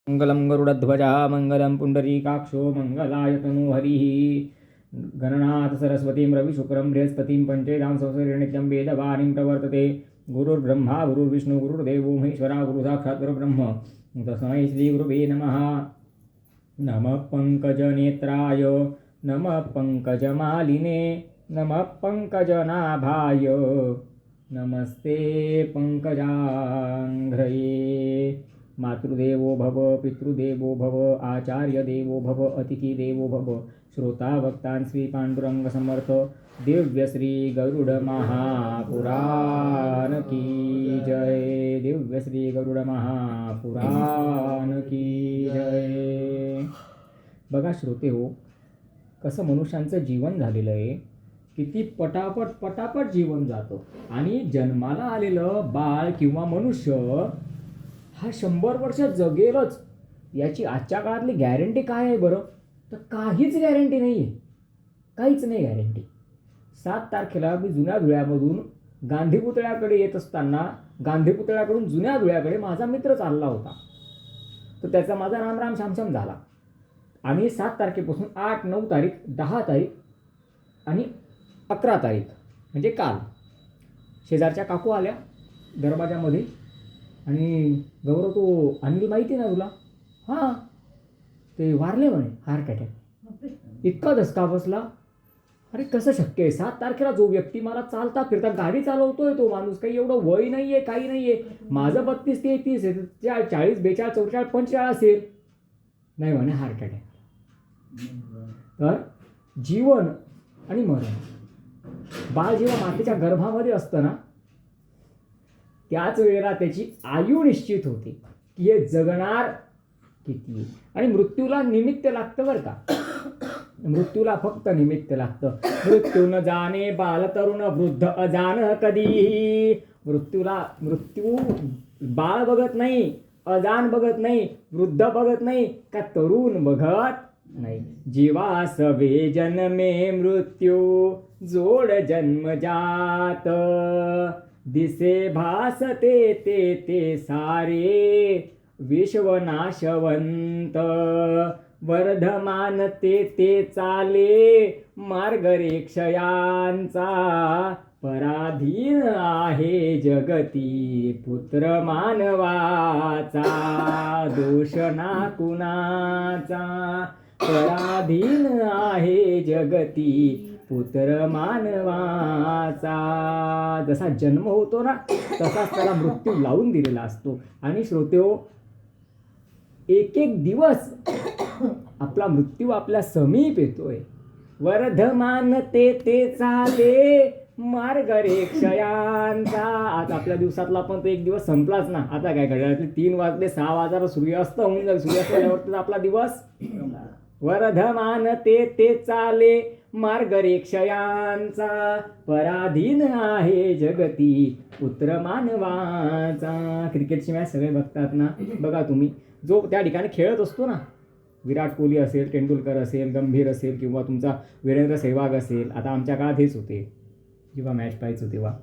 मंगलम गरुडध्वजा मंगलम पुंडरीकाक्षो मंगलाय तनूहरिः गणनाथ सरस्वतीं रविशुक्रं बृहस्पतिं पंचेदां संवत्सरे नित्यं वेदवाणीं प्रवर्तते। गुरुर्ब्रह्मा गुरुर्विष्णु गुरुर्देवो महेश्वरा गुरुसाक्षात् परब्रह्म तस्मै श्रीगुरुवे नमः। नमः पंकजनेत्राय नमः पंकजमालिने नमः पंकजनाभाय नमस्ते पंकजांघ्रये। मातृदेवो भव पितृदेवो भव आचार्यदेवो भव अतिथिदेवो भव। श्रोता भक्तान् श्री पांडुरंग समर्थ दिव्य श्री गरुड महापुराण की जय। दिव्य श्री गरुड महापुराण की जय। बघा श्रोते हो, कसं मनुष्यांचं जीवन झालेलं आहे, किती पटापट जीवन जातं आणि जन्माला आलेलं बाळ किंवा मनुष्य हा 100 वर्ष जगेलच याची आजच्या काळातली गॅरंटी काय आहे बरं? तर काहीच गॅरंटी नाही आहे, काहीच नाही गॅरंटी। 7 तारखेला मी जुन्या धुळ्यामधून गांधी पुतळ्याकडे येत असताना गांधी पुतळ्याकडून जुन्या धुळ्याकडे माझा मित्र चालला होता, तर त्याचा माझा रामराम शामशाम झाला आणि 7 तारखेपासून 8, 9 तारीख, 10 तारीख आणि 11 तारीख म्हणजे काल शेजारच्या काकू आल्या दरवाजामध्ये आणि गौरव तो अनिल माहिती ना तुला? हां, ते वारले म्हणे हार्ट अटॅक। इतका धसका बसला, अरे कसं शक्य आहे? 7 तारखेला जो व्यक्ती मला चालता फिरता गाडी चालवतोय तो माणूस, काही एवढं वय नाही आहे, काही नाही आहे, माझं 32, 33, 40, 42, 44, 45 असेल, नाही म्हणे हार्ट अटॅक। तर जीवन आणि मरण, बाळ जेव्हा मातेच्या गर्भामध्ये असतं ना त्याच वेळेला त्याची आयु निश्चित होते की हे जगणार किती, आणि मृत्यूला निमित्त लागतं बरं का, मृत्यूला फक्त निमित्त लागतं। मृत्यू न जाणे बाल तरुण वृद्ध अजान कधी। मृत्यू बाळ बघत नाही, अजान बघत नाही, वृद्ध बघत नाही, का तरुण बघत नाही। जीवा सवे जन्मे मृत्यू जोड जन्मजात दिसे भासते ते सारे विश्वनाशवंत वर्धमान ते चाले मार्ग रे क्षयांचा पराधीन आहे जगती पुत्र मानवाचा दोष ना कुणाचा पराधीन आहे जगती पुत्र मानवाचा। जसा जन्म होतो ना तसाच त्याला मृत्यू लावून दिलेला असतो। आणि श्रोतेहो, एक दिवस आपला मृत्यू आपल्या समीप येतोय। वर्धमान ते चाले मार्ग रे क्षयांचा। आज आपल्या दिवसातला पण तो एक दिवस संपलाच ना। आता काय घड्याळातले 3 वाजले, 6 वाजता सूर्यास्त होऊन जाईल, सूर्यास्त झाल्यावरती आपला दिवस। वर्धमान ते चाले मार्ग रे क्षयांचा पराधीन आहे जगती पुत्र मानवाचा। क्रिकेटची मॅच सगळे बघतात ना, बघा तुम्ही, जो त्या ठिकाणी खेळत असतो ना, विराट कोहली असेल, तेंडुलकर असेल, गंभीर असेल किंवा तुमचा वीरेंद्र सेहवाग असेल, आता आमच्या काळात हेच होते जेव्हा मॅच पाहायचो तेव्हा।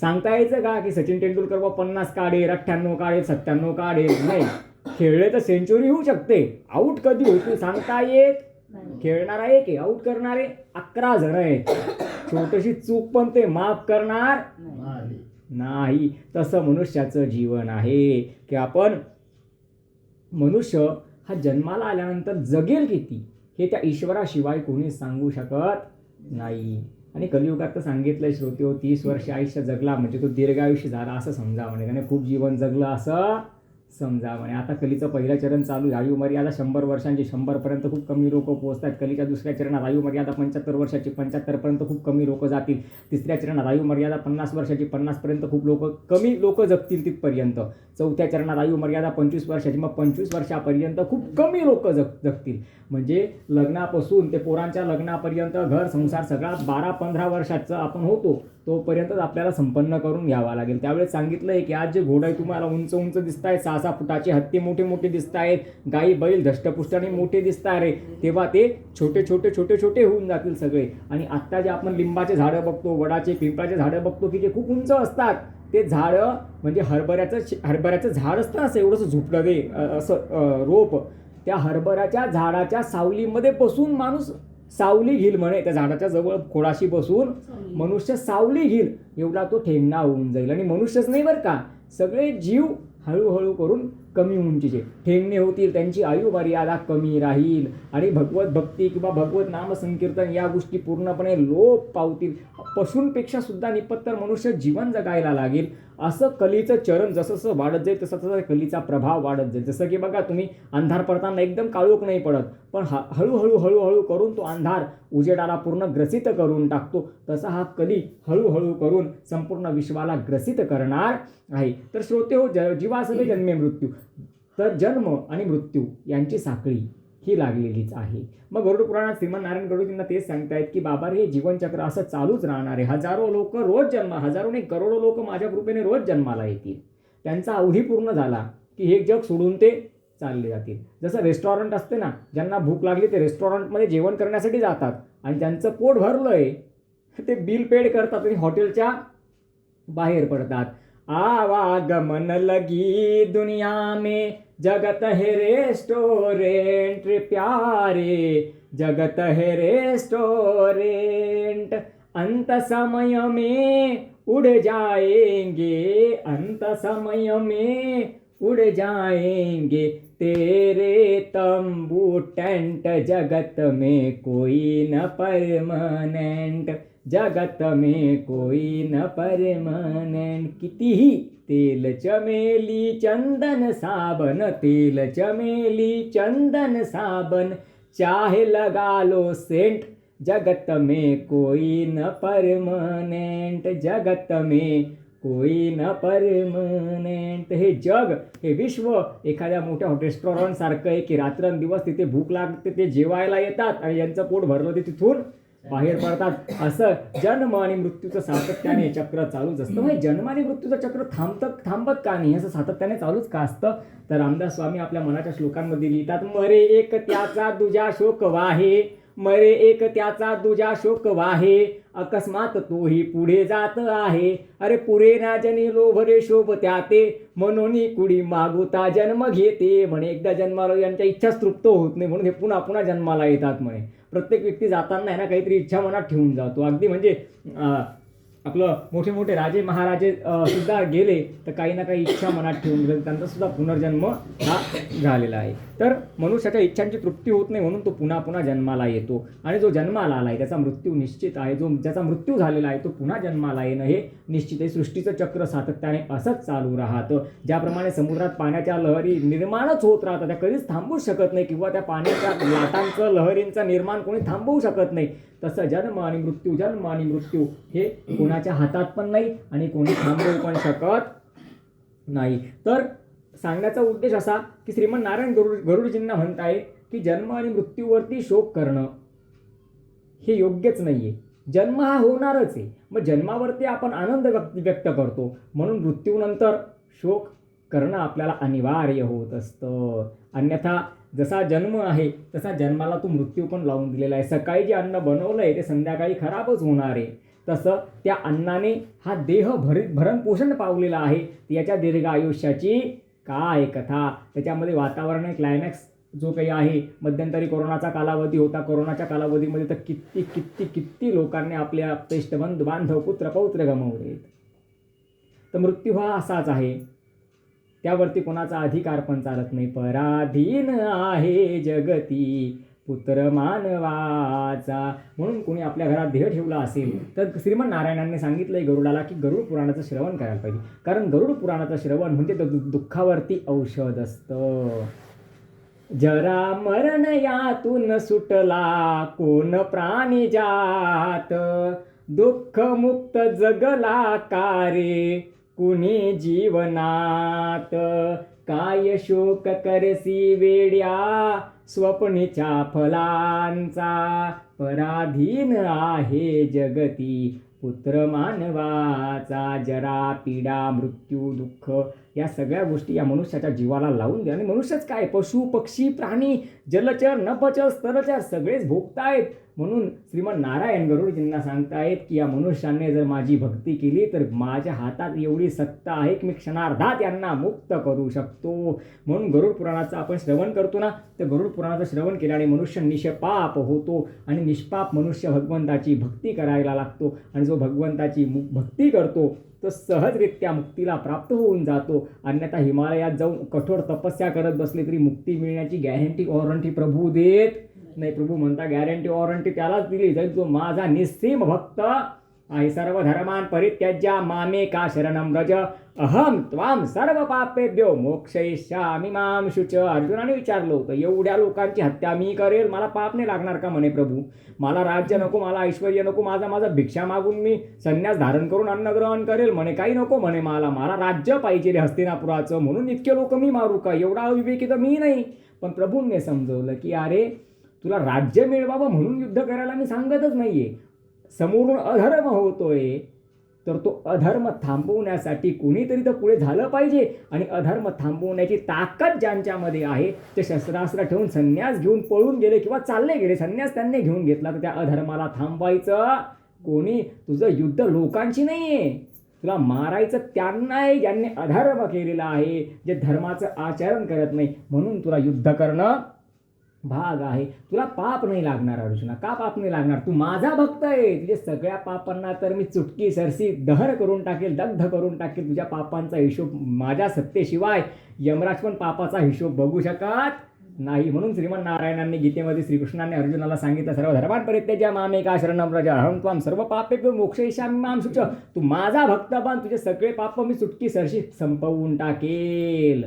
सांगता यायचं का की सचिन तेंडुलकर 50 काढेल, 98 काढेल, 97 काढेल? नाही, खेळले तर सेंचुरी होऊ शकते, आऊट कधी होती सांगता येत। खेळणारा एक आहे, आऊट करणारे 11 जण आहेत, छोटीशी चूक पण ते माफ करणार नाही। तसं मनुष्याचं जीवन आहे की आपण मनुष्य हा जन्माला आल्यानंतर जगेल किती हे त्या ईश्वराशिवाय कोणी सांगू शकत नाही। आणि कलियुगात तर सांगितलंय श्रोतेहो, 30 वर्ष आयुष्य जगला म्हणजे तो दीर्घायुष्य झाला असं समजा म्हणे, त्याने खूप जीवन जगलं असं समजा म्हणे। आता कलीचं पहिलं चरण चालू आहे, आयु मर्यादा 100 वर्षांची, 100 पर्यंत खूप कमी लोक पोहोचतात। कलीच्या दुसऱ्या चरणात आयु मर्यादा 75 वर्षाची, 75 पर्यंत खूप कमी लोक जातील। तिसऱ्या चरणात आयु मर्यादा 50 वर्षाची, 50 पर्यंत खूप कमी लोक जगतील तिथपर्यंत। चौथ्या चरणात आयु मर्यादा 25 वर्षाची, मग 25 वर्षापर्यंत खूप कमी लोक जगतील। म्हणजे लग्नापासून ते पोरांच्या लग्नापर्यंत घर संसार सगळा 12-15 वर्षाचं आपण होतो तोपर्यंतच आपल्याला संपन्न करून घ्यावा लागेल। त्यावेळेस सांगितलंय की आज जे घोडे तुम्हाला उंच उंच दिसत आहेत, 6-6 फुटाचे, हत्ती मोठे मोठे दिसत आहेत, गाई बैल धष्टपुष्टाने मोठे दिसत आहे, तेव्हा ते छोटे छोटे होऊन जातील सगळे। आणि आत्ता जे आपण लिंबाचे झाडं बघतो, वडाचे पिंपळाचे झाडं बघतो की जे खूप उंच असतात, ते झाडं म्हणजे हरभऱ्याचं झाड असतं असं एवढंसं झुपलं ते असं रोप, त्या हरभऱ्याच्या झाडाच्या सावलीमध्ये बसून माणूस सावली घेईल म्हणे, त्या झाडाच्या जवळ खोडाशी बसून मनुष्य सावली घेईल एवढा तो ठेंगणा होऊन जाईल. आणि मनुष्यच नाही बरं का, सगळे जीव हळूहळू करून कमी उंचीचे ठेंगणे होतील, त्यांची आयुमर्यादा कमी राहील आणि भगवत भक्ती किंवा भगवत नाम संकीर्तन या गोष्टी पूर्णपणे लोप पावतील. पशूंपेक्षा सुद्धा निपत्तर मनुष्य जीवन जगायला लागेल. असं कलीचं चरण जसं जसं वाढत जाईल तसं तसं कलीचा प्रभाव वाढत जाईल. जसं की बघा तुम्ही अंधार पडताना एकदम काळोख नाही पडत, पण हळूहळू हळूहळू करून तो अंधार उजेडाला पूर्ण ग्रसित करून टाकतो. तसा हा कली हळूहळू करून संपूर्ण विश्वाला ग्रसित करणार आहे. तर श्रोते हो, जीवासवे जन्मे मृत्यू, तर जन्म आणि मृत्यू यांची साखळी ही लागलेलीच आहे. मग गरुड पुराणात श्रीमन नारायण गरुडजींना तेच सांगतायत की बाबा हे जीवनचक्र असं चालूच राहणार आहे. हजारो लोक रोज हजारो नाही करोडो लोक माझ्या कृपेने रोज जन्माला येतील. त्यांचा अवधी पूर्ण झाला की हे जग सोडून ते चालले जातील. जसं रेस्टॉरंट असते ना, ज्यांना भूक लागली ते रेस्टॉरंटमध्ये जेवण करण्यासाठी जातात आणि ज्यांचं पोट भरलंय ते बिल पेड करतात आणि हॉटेलच्या बाहेर पडतात. आवागमन लगी दुनिया में जगत है रेस्टोरेंट रे प्यारे, जगत है रेस्टोरेंट, अंत समय में उड़ जाएंगे, अंत समय में उड़ जाएंगे, तेरे तंबू टेंट, जगत में कोई न परमानेंट, जगत में कोई न परमानेंट. कितीही तेल चमेली चंदन साबन, तेल चमेली चंदन साबन, चाहे लगा लो सेंट, जगत में कोई न परमानेंट, जगत में कोई न परमानेंट. हे जग, हे विश्व एखाद्या मोठ्या रेस्टॉरंट सारखं आहे की रात्रंदिवस तिथे भूक लागते, ते जेवायला येतात आणि यांचं पोट भरलं ते तिथून बाहेर पडतात. असं जन्म आणि मृत्यूचं सातत्याने चक्र चालूच असतं. म्हणजे जन्म आणि मृत्यूचं चक्र थांबत का नाही, असं सातत्याने चालूच का असतं. तर रामदास स्वामी आपल्या मनाच्या श्लोकांमध्ये लिहितात, मरे एक त्याचा दुजा शोक वाहे, मरे एक त्याचा दुजा शोक वाहे, अकस्मात तोही पुढे जात आहे. अरे पुरे ना जनी लोभरे शोभ त्याते, म्हणून कुडी मागुता जन्म घेते. म्हणे एकदा जन्माला यांच्या इच्छाच तृप्त होत नाही म्हणून हे पुन्हा पुन्हा जन्माला येतात. म्हणे प्रत्येक व्यक्ती जाताना आहे ना काहीतरी इच्छा मनात ठेवून जातो. अगदी म्हणजे आपलं मोठे मोठे राजे महाराजे सुद्धा गेले तर काही ना काही इच्छा मनात ठेवून गेले, त्यांचा सुद्धा पुनर्जन्म हा झालेला आहे. तर मनुष्याच्या इच्छांची तृप्ती होत नाही म्हणून तो पुन्हा पुन्हा जन्माला येतो. आणि जो जन्माला आला आहे त्याचा मृत्यू निश्चित आहे. ज्याचा मृत्यू झालेला आहे तो पुन्हा जन्माला येणं हे निश्चित आहे. सृष्टीचं चक्र सातत्याने असंच चालू राहतं. ज्याप्रमाणे समुद्रात पाण्याच्या लहरी निर्माणच होत राहतात, त्या कधीच थांबूच शकत नाही किंवा त्या पाण्याच्या लाटांचं लहरींचं निर्माण कोणी थांबवू शकत नाही, तसं जन्म आणि मृत्यू हे कोणाच्या हातात पण नाही आणि कोणी थांबवू पण शकत नाही. तर सांगण्याचा उद्देश असा की श्रीमन नारायण गरुडजींना म्हणताय की जन्म आणि मृत्यूवरती शोक करणं हे योग्यच नाहीये. जन्म हा होणारच आहे, मग जन्मावरती आपण आनंद व्यक्त करतो, म्हणून मृत्यूनंतर शोक करणं आपल्याला अनिवार्य होत असतं. अन्यथा जसा जन्म आहे तसा जन्माला तो मृत्यू पण लावून दिलेला आहे. सकाळी जे अन्न बनवलं आहे ते संध्याकाळी खराबच होणार आहे. तसं त्या अन्नाने हा देह भरण पोषण पावलेला आहे. याच्या दीर्घ आयुष्याची काय कथा. त्याच्यामध्ये वातावरण क्लायमॅक्स जो काही आहे, मध्यंतरी कोरोनाचा कालावधी होता, कोरोनाच्या कालावधीमध्ये तर किती किती किती लोकांनी आपल्या श्रेष्ठ बंधू बांधव पुत्र पौत्र गमावले. तर मृत्यू हा असाच आहे, त्यावरती कोणाचा अधिकार पण चालत नाही. पराधीन आहे जगती पुत्र मानवाचा. म्हणून कोणी आपल्या घरात देह ठेवला असेल तर श्रीमन नारायणांनी सांगितलंय गरुडाला की गरुड पुराणाचं श्रवण करायला पाहिजे, कारण गरुड पुराणाचं श्रवण म्हणजे दुःखावरती औषध असतं. जरा मरण यातून सुटला कोण प्राणी जात, दुःख मुक्त जगला कारे कुणी जीवनात. काय शोक करसी वेड्या स्वप्नीच्या फलांचा, पराधीन आहे जगती पुत्र मानवाचा. जरा पीडा मृत्यू दुःख या सगळ्या गोष्टी या मनुष्याच्या जीवाला लावून द्या. आणि मनुष्यच काय, पशु पक्षी प्राणी जलचर नभचर स्तरचर सगळेच भोगतायत. म्हणून श्रीमन नारायण गरुडजींना सांगतायत की या मनुष्याने जर माझी भक्ती केली तर माझ्या हातात एवढी सत्ता आहे की मी क्षणार्धात यांना मुक्त करू शकतो. म्हणून गरुड पुराणाचं आपण श्रवण करतो ना, तर गरुड पुराणाचं श्रवण केल्याने मनुष्य निष्पाप होतो आणि निष्पाप मनुष्य भगवंताची भक्ती करायला लागतो आणि जो भगवंताची भक्ती करतो तो सहजरित्या मुक्तीला प्राप्त होऊन जातो. अन्यथा हिमालयात जाऊन कठोर तपस्या करत बसले तरी मुक्ती मिळण्याची गॅरंटी वॉरंटी प्रभू देत नाही. प्रभू म्हणता गॅरंटी वॉरंटी त्यालाच दिली जाईल जो माझा निस्सीम भक्त आहे. सर्व धर्मान परित्याज्य मामेका शरणं व्रज अहम त्वाम सर्व पापेभ्यो मोक्षयिष्यामि मां शुच. अर्जुनाने विचारलं होतं एवढ्या लोकांची हत्या मी करेल, मला पाप नाही लागणार का म्हणे प्रभू. मला राज्य नको, मला ऐश्वर्य नको, माझा भिक्षा मागून मी संन्यास धारण करून अन्न ग्रहण करेल म्हणे. काही नको म्हणे, मला राज्य पाहिजे रे हस्तिनापुराचं, म्हणून इतके लोक मी मारू का? एवढा अविवेकी तर मी नाही. पण प्रभूंनी समजवलं की अरे तुला राज्य मिळवावं म्हणून युद्ध करायला मी सांगतच नाहीये. समोरून अधर्म होतोय तर तो अधर्म थांबवण्यासाठी कोणीतरी तर पुढे झालं पाहिजे. आणि अधर्म थांबवण्याची ताकद ज्यांच्यामध्ये आहे ते शस्त्रास्त्र ठेवून संन्यास घेऊन पळून गेले किंवा चालले गेले, संन्यास त्यांनी घेऊन घेतला, तर त्या अधर्माला थांबवायचं कोणी? तुझं युद्ध लोकांची नाही आहे, तुला मारायचं त्यांना आहे ज्यांनी अधर्म केलेला आहे, जे धर्माचं आचरण करत नाही. म्हणून तुला युद्ध करणं भाग आहे. तुला पाप नाही लागणार अर्जुना. का पाप नाही लागणार? तू माझा भक्त आहे. तुझ्या सगळ्या पापांना तर मी चुटकी सरसी दहन करून टाकेल, दग्ध करून टाकेल. तुझ्या पापांचा हिशोब माझ्या सत्तेशिवाय यमराज पण पापाचा हिशोब बघू शकत नाही. म्हणून श्रीमन नारायणांनी गीतेमध्ये श्रीकृष्णाने अर्जुनाला सांगितलं सर्व धर्मान् परित्यज्य मामेका शरणं व्रज अहं त्वां सर्व पापेभ्यो मोक्षयिष्यामि मां शुच. तू माझा भक्त बन, तुझे सगळे पाप मी चुटकी सरशी संपवून टाकेल.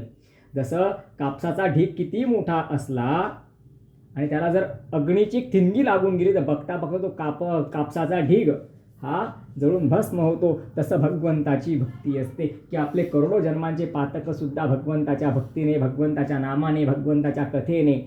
जसं कापसाचा ढीग किती मोठा असला आणि त्याला जर अग्नीची ठिणगी लागून गेली तर बघता बघता तो कापसाचा ढीग हा जळून भस्म होतो. तसं भगवंताची भक्ती असते की आपले करोडो जन्मांचे पातकसुद्धा भगवंताच्या भक्तीने, भगवंताच्या नामाने, भगवंताच्या कथेने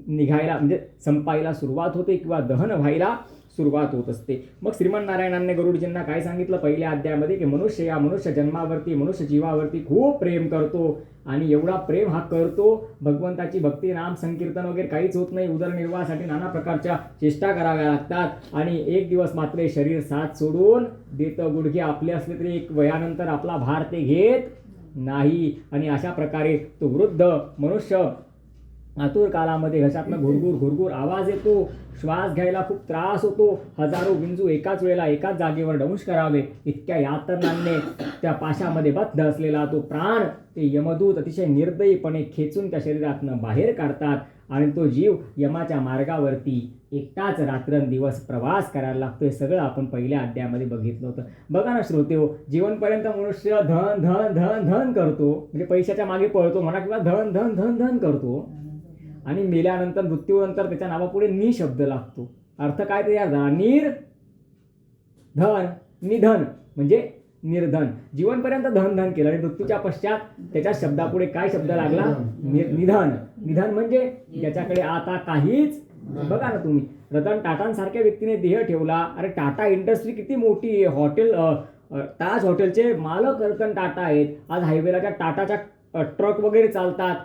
निघायला म्हणजे संपायला सुरुवात होते किंवा दहन व्हायला सुरुवात होत असते. मग श्रीमन नारायणांनी गरुडजींना काय सांगितलं पहिल्या अध्यायामध्ये की मनुष्य या मनुष्य जन्मावरती, मनुष्य जीवावरती खूप प्रेम करतो आणि एवढा प्रेम हा करतो, भगवंताची भक्ती, नाम संकीर्तन वगैरे काहीच होत नाही. उदरनिर्वाहासाठी नाना प्रकारच्या चेष्टा कराव्या लागतात आणि एक दिवस मात्र शरीर साथ सोडून देतं. गुडघे आपले असले तरी एक वयानंतर आपला भार ते घेत नाही. आणि अशा प्रकारे तो वृद्ध मनुष्य आतुर कालामध्ये घशातनं घुरघुर आवाज येतो, श्वास घ्यायला खूप त्रास होतो, हजारो विंजू एकाच वेळेला एकाच जागेवर दंश करावे इतक्या यातनांनी त्या पाशामध्ये बद्ध असलेला तो प्राण ते यमदूत अतिशय निर्दयीपणे खेचून त्या शरीरातनं बाहेर काढतात आणि तो जीव यमाच्या मार्गावरती एकटाच रात्रंदिवस प्रवास करायला लागतोय. सगळं आपण पहिल्या अध्यायामध्ये बघितलं होतं. बघा ना श्रोतेहो, जीवनपर्यंत मनुष्य धन धन धन धन करतो, म्हणजे पैशाच्या मागे पळतो म्हणा किंवा धन धन धन धन करतो आणि मेल्यानंतर मृत्यूनंतर त्याच्या नावापुढे नि शब्द लागतो. अर्थ काय ते यार? धन निधन म्हणजे निर्धन. जीवनपर्यंत धन धन केलं आणि मृत्यूच्या पश्चात त्याच्या शब्दापुढे काय शब्द लागला? निधन. निधन म्हणजे ज्याच्याकडे आता काहीच. बघा ना तुम्ही, रतन टाटांसारख्या व्यक्तीने देह ठेवला. अरे टाटा इंडस्ट्री किती मोठी आहे. हॉटेल ताज हॉटेलचे मालक रतन टाटा आहेत. आज हायवेला टाटाच्या ट्रक वगैरे चालतात.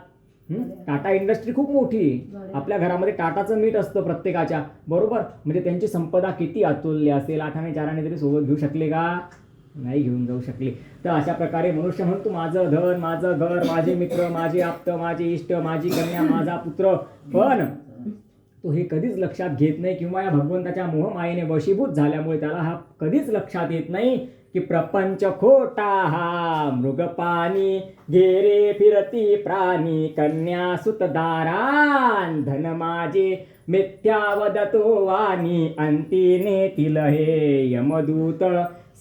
टाटा इंडस्ट्री खूप मोठी आहे. आपल्या घरामध्ये टाटाचं मीठ असतं प्रत्येकाच्या, बरोबर. म्हणजे त्यांची संपदा किती अतुल्य असेल. 8 आणि 4 तरी सोबत घेऊ शकले का? नाही घेऊन जाऊ शकले. तर अशा प्रकारे मनुष्य म्हणतो माझं धन, माझं घर, माझे मित्र, माझे आप्त, माझे इष्ट, माझी कन्या, माझा पुत्र, पण तो हे कधीच लक्षात घेत नाही किंवा या भगवंताच्या मोहमायेने वशीभूत झाल्यामुळे त्याला हा कधीच लक्षात येत नाही की प्रपंच खोटा हा मृगपाणी, घेरे फिरती प्राणी, कन्या सुतदारान, धन माझे मिथ्या वदतो वाणी, अंतीने तिल हे यमदूत,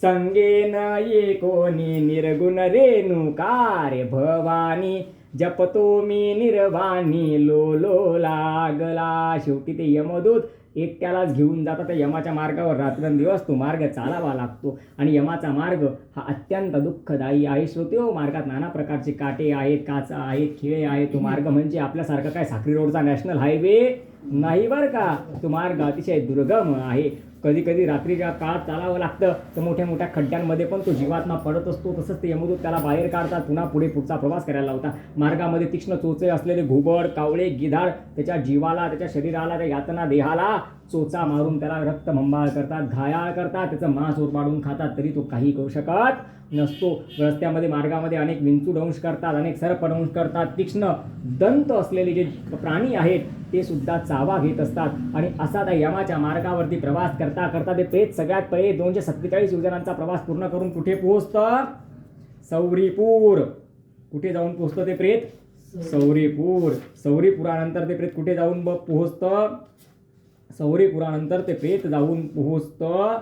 संगेन ये कोणी, निर्गुण रेणुकारे भवानी, जपतो मी निर्वाणी, लो लागला. शेवटी ते यमदूत एकट्यालाच घेऊन जातात. त्या यमाच्या मार्गावर रात्रंदिवस तो मार्ग चालावा लागतो आणि यमाचा मार्ग हा अत्यंत दुःखदायी आहे. श्रोतेहो, मार्गात नाना प्रकारचे काटे आहेत, काचा आहेत, खिळे आहेत. तो मार्ग म्हणजे आपल्यासारखा काय साखरी रोडचा नॅशनल हायवे नाही बरं का, तो मार्ग अतिशय दुर्गम आहे. कधी कधी रात्रीच्या काळात चालावं लागतं, तर मोठ्या मोठ्या खड्ड्यांमध्ये पण तो जीवात्मा पडत असतो. तसंच ते यमदूत त्याला बाहेर काढतात, पुन्हा पुढचा प्रवास करायला लावतात. मार्गामध्ये तीक्ष्ण चोचे असलेले घुबड, कावळे, गिधाड त्याच्या जीवाला, त्याच्या शरीराला, त्या यातना देहाला चोचा मारून त्याला रक्तमंबाळ करतात, घायाळ करतात, त्याचं मांस ओरबाडून खातात, तरी तो काही करू शकत नसतो. रस्त्यामध्ये मार्गामध्ये अनेक विंचूदंश करतात, अनेक सर्पदंश करतात. तीक्ष्ण दंत असलेले जे प्राणी आहेत ते सुद्धा चावा घेत असतात. आणि असा त्या यमाच्या मार्गावरती प्रवास करता करता ते प्रेत सगळ्यात पहिले 247 योजनांचा प्रवास पूर्ण करून कुठे पोहोचतं? सौरीपूर. कुठे जाऊन पोहोचतं ते प्रेत? सौरीपूर. सौरीपुरानंतर ते प्रेत कुठे जाऊन पोहोचतं? सौरीपुरानंतर ते प्रेत जाऊन पोहोचतं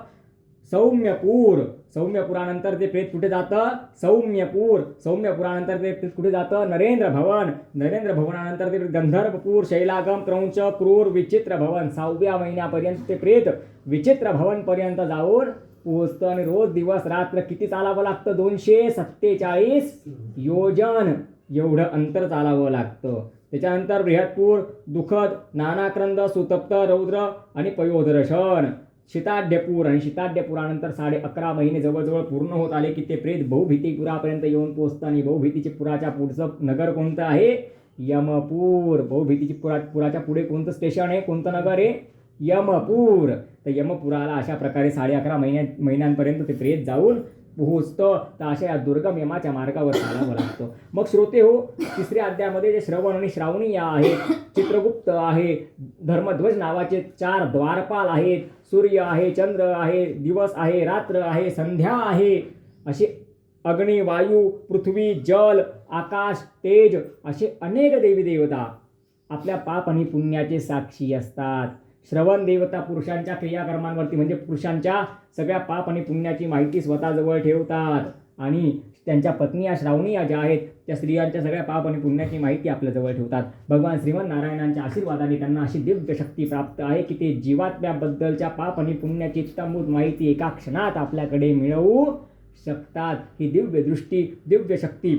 सौम्यपूर. सौम्यपुरानंतर ते प्रेत कुठे जातं? सौम्यपूर. सौम्यपुरानंतर ते प्रेत कुठे जातं? नरेंद्र भवन. नरेंद्र भवनानंतर ते गंधर्वपूर, शैलागम, क्रौंच, क्रूर, विचित्र भवन. 6व्या महिन्यापर्यंत ते प्रेत विचित्र भवन पर्यंत जाऊन पोहोचतं. आणि रोज दिवस रात्र किती चालावं लागतं? 247 योजन एवढं अंतर चालावं लागतं. त्याच्यानंतर बृहत्पूर, दुःखद, नानाक्रंद, सुतप्त, रौद्र आणि पयोदर्शन. शीताढ्यपूर. आणि शीताढ्यपुरानंतर 11.5 महिने जवळजवळ पूर्ण होत आले की ते प्रेत बहुभीतीपुरापर्यंत येऊन पोहोचतं. आणि बहुभीतीची पुराच्या पुढचं नगर कोणतं आहे? यमपूर. बहुभीतीची पुराच्या पुढे कोणतं स्टेशन आहे? कोणतं नगर आहे? यमपूर. तर यमपुराला अशा प्रकारे 11.5 महिन्यांपर्यंत ते प्रेत जाऊन पोहोचतं. तर अशा या दुर्गम यमाच्या मार्गावर चालावं लागतं. मग श्रोते हो, 3ऱ्या अध्यायामध्ये जे श्रवण आणि श्रावणी या आहेत, चित्रगुप्त आहे, धर्मध्वज नावाचे 4 द्वारपाल आहेत, सूर्य आहे, चंद्र आहे, दिवस आहे, रात्र आहे, संध्या आहे, असे अग्नी, वायू, पृथ्वी, जल, आकाश, तेज असे अनेक देवी देवता आपल्या पाप आणि पुण्याचे साक्षी असतात. श्रवण देवता पुरुषांच्या क्रियाकर्मांवरती म्हणजे पुरुषांच्या सगळ्या पाप आणि पुण्याची माहिती स्वतःजवळ ठेवतात. आणि त्यांच्या पत्नी या श्रावणी या ज्या आहेत त्या स्त्रियांच्या सगळ्या पाप आणि पुण्याची माहिती आपल्याजवळ ठेवतात. भगवान श्रीमन नारायणांच्या आशीर्वादाने त्यांना अशी दिव्य शक्ती प्राप्त आहे की ते जीवात्म्याबद्दलच्या पाप आणि पुण्याची इत्तमभूत माहिती एका क्षणात आपल्याकडे मिळवू शकतात. ही दिव्य दृष्टी, दिव्य शक्ती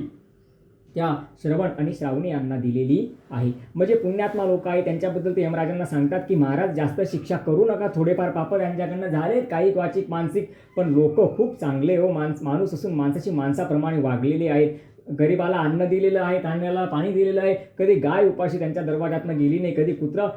त्या श्रवण आणि श्रावणी यांना दिलेली आहे. म्हणजे पुण्यात्मा लोक आहे त्यांच्याबद्दल ते यमराजांना सांगतात की महाराज जास्त शिक्षा करू नका, थोडेफार पाप त्यांच्याकडनं झालेत, काही क्वाचिक मानसिक, पण लोक खूप चांगले हो, माणूस असून माणसाची माणसाप्रमाणे वागलेले आहेत. गरिबाला अन्न दिलेलं आहे, धान्याला पाणी दिलेलं आहे, कधी गाय उपाशी त्यांच्या दरवाजातनं गेली नाही, कधी कुत्रं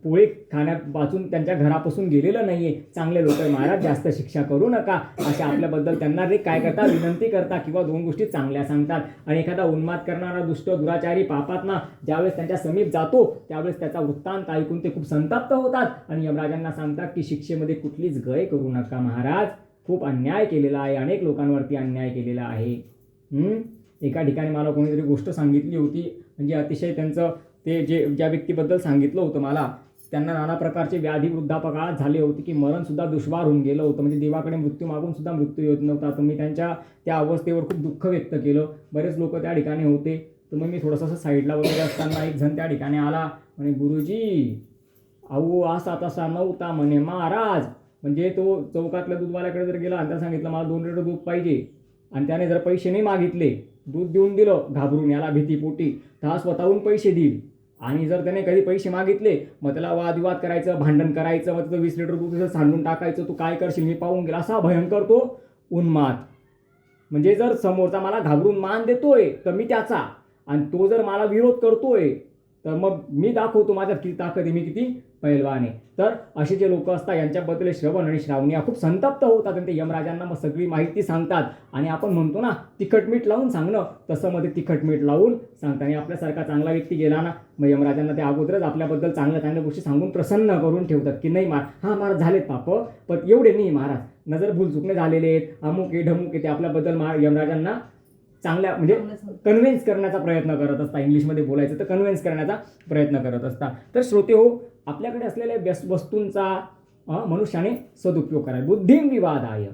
पोळी खाण्यापासून त्यांच्या घरापासून गेलेलं नाहीये. चांगले लोक महाराज जास्त शिक्षा करू नका अशा आपल्याबद्दल त्यांना ते काय करतात? विनंती करतात किंवा 2 गोष्टी चांगल्या सांगतात. आणि एखादा उन्माद करणारा दुष्ट दुराचारी पापात्मा ज्यावेळेस त्यांच्या समीप जातो त्यावेळेस त्याचा वृत्तांत ऐकून ते खूप संतप्त होतात आणि यमराजांना सांगतात की शिक्षेमध्ये कुठलीच गय करू नका महाराज, खूप अन्याय केलेला आहे, अनेक लोकांवरती अन्याय केलेला आहे. एका ठिकाणी मला कोणीतरी गोष्ट सांगितली होती, म्हणजे अतिशय त्यांचं ते ज्या व्यक्तीबद्दल सांगितलं होतं मला, त्यांना नाना प्रकारचे व्याधी वृद्धापकाळात झाले होते की मरणसुद्धा दुष्वार होऊन गेलं होतं, म्हणजे देवाकडे मृत्यू मागून सुद्धा मृत्यू येत नव्हता. तर मी त्यांच्या त्या अवस्थेवर खूप दुःख व्यक्त केलं. बरेच लोक त्या ठिकाणी होते. तर मग मी थोडंसं साईडला वगैरे असताना एक जण त्या ठिकाणी आला म्हणे, गुरुजी अहो असा तसा नव्हता म्हणे महाराज. म्हणजे तो चौकातल्या दूधवाल्याकडे जर गेला आणि त्याला सांगितलं मला 2 लिटर दूध पाहिजे आणि त्याने जर पैसे नाही मागितले, दूध देऊन दिलं घाबरून याला भीतीपोटी, तर हा स्वतःहून पैसे देईल. आणि जर त्याने कधी पैसे मागितले मग त्याला वादविवाद करायचं, भांडण करायचं, मग तुझं 20 लिटर दूध सांडून टाकायचं, तू काय करशील मी पाहून गेला, असा भयंकर तो उन्माद. म्हणजे जर समोरचा मला घाबरून मान देतोय तर मी त्याचा, आणि तो जर मला विरोध करतोय तर मग मी दाखवतो माझ्यात किती ताकद आहे, मी किती पैलवान आहे. तर असे जे लोक असतात यांच्याबद्दल श्रवण आणि श्रावणी खूप संतप्त होतात आणि ते यमराजांना मग सगळी माहिती सांगतात. आणि आपण म्हणतो ना तिखट मीठ लावून सांगणं, तसं मध्ये तिखट मीठ लावून सांगतात. आणि आपल्यासारखा चांगला व्यक्ती गेला ना मग यमराजांना ते अगोदरच आपल्याबद्दल चांगल्या गोष्टी सांगून प्रसन्न करून ठेवतात की नाही हां महाराज झालेत पाप, पण एवढे नाही महाराज, नजर भूलचुकणे झालेले आहेत, अमुक आहे ढमुक आहे, ते आपल्याबद्दल यमराजांना चांगल्या म्हणजे कन्व्हिन्स करण्याचा प्रयत्न करत असतात. इंग्लिशमध्ये बोलायचं तर कन्व्हिन्स करण्याचा प्रयत्न करत असतात. तर श्रोते हो, आपल्याकडे असलेल्या वस्तूंचा मनुष्याने सदुपयोग करायला. बुद्धिं विवादाय.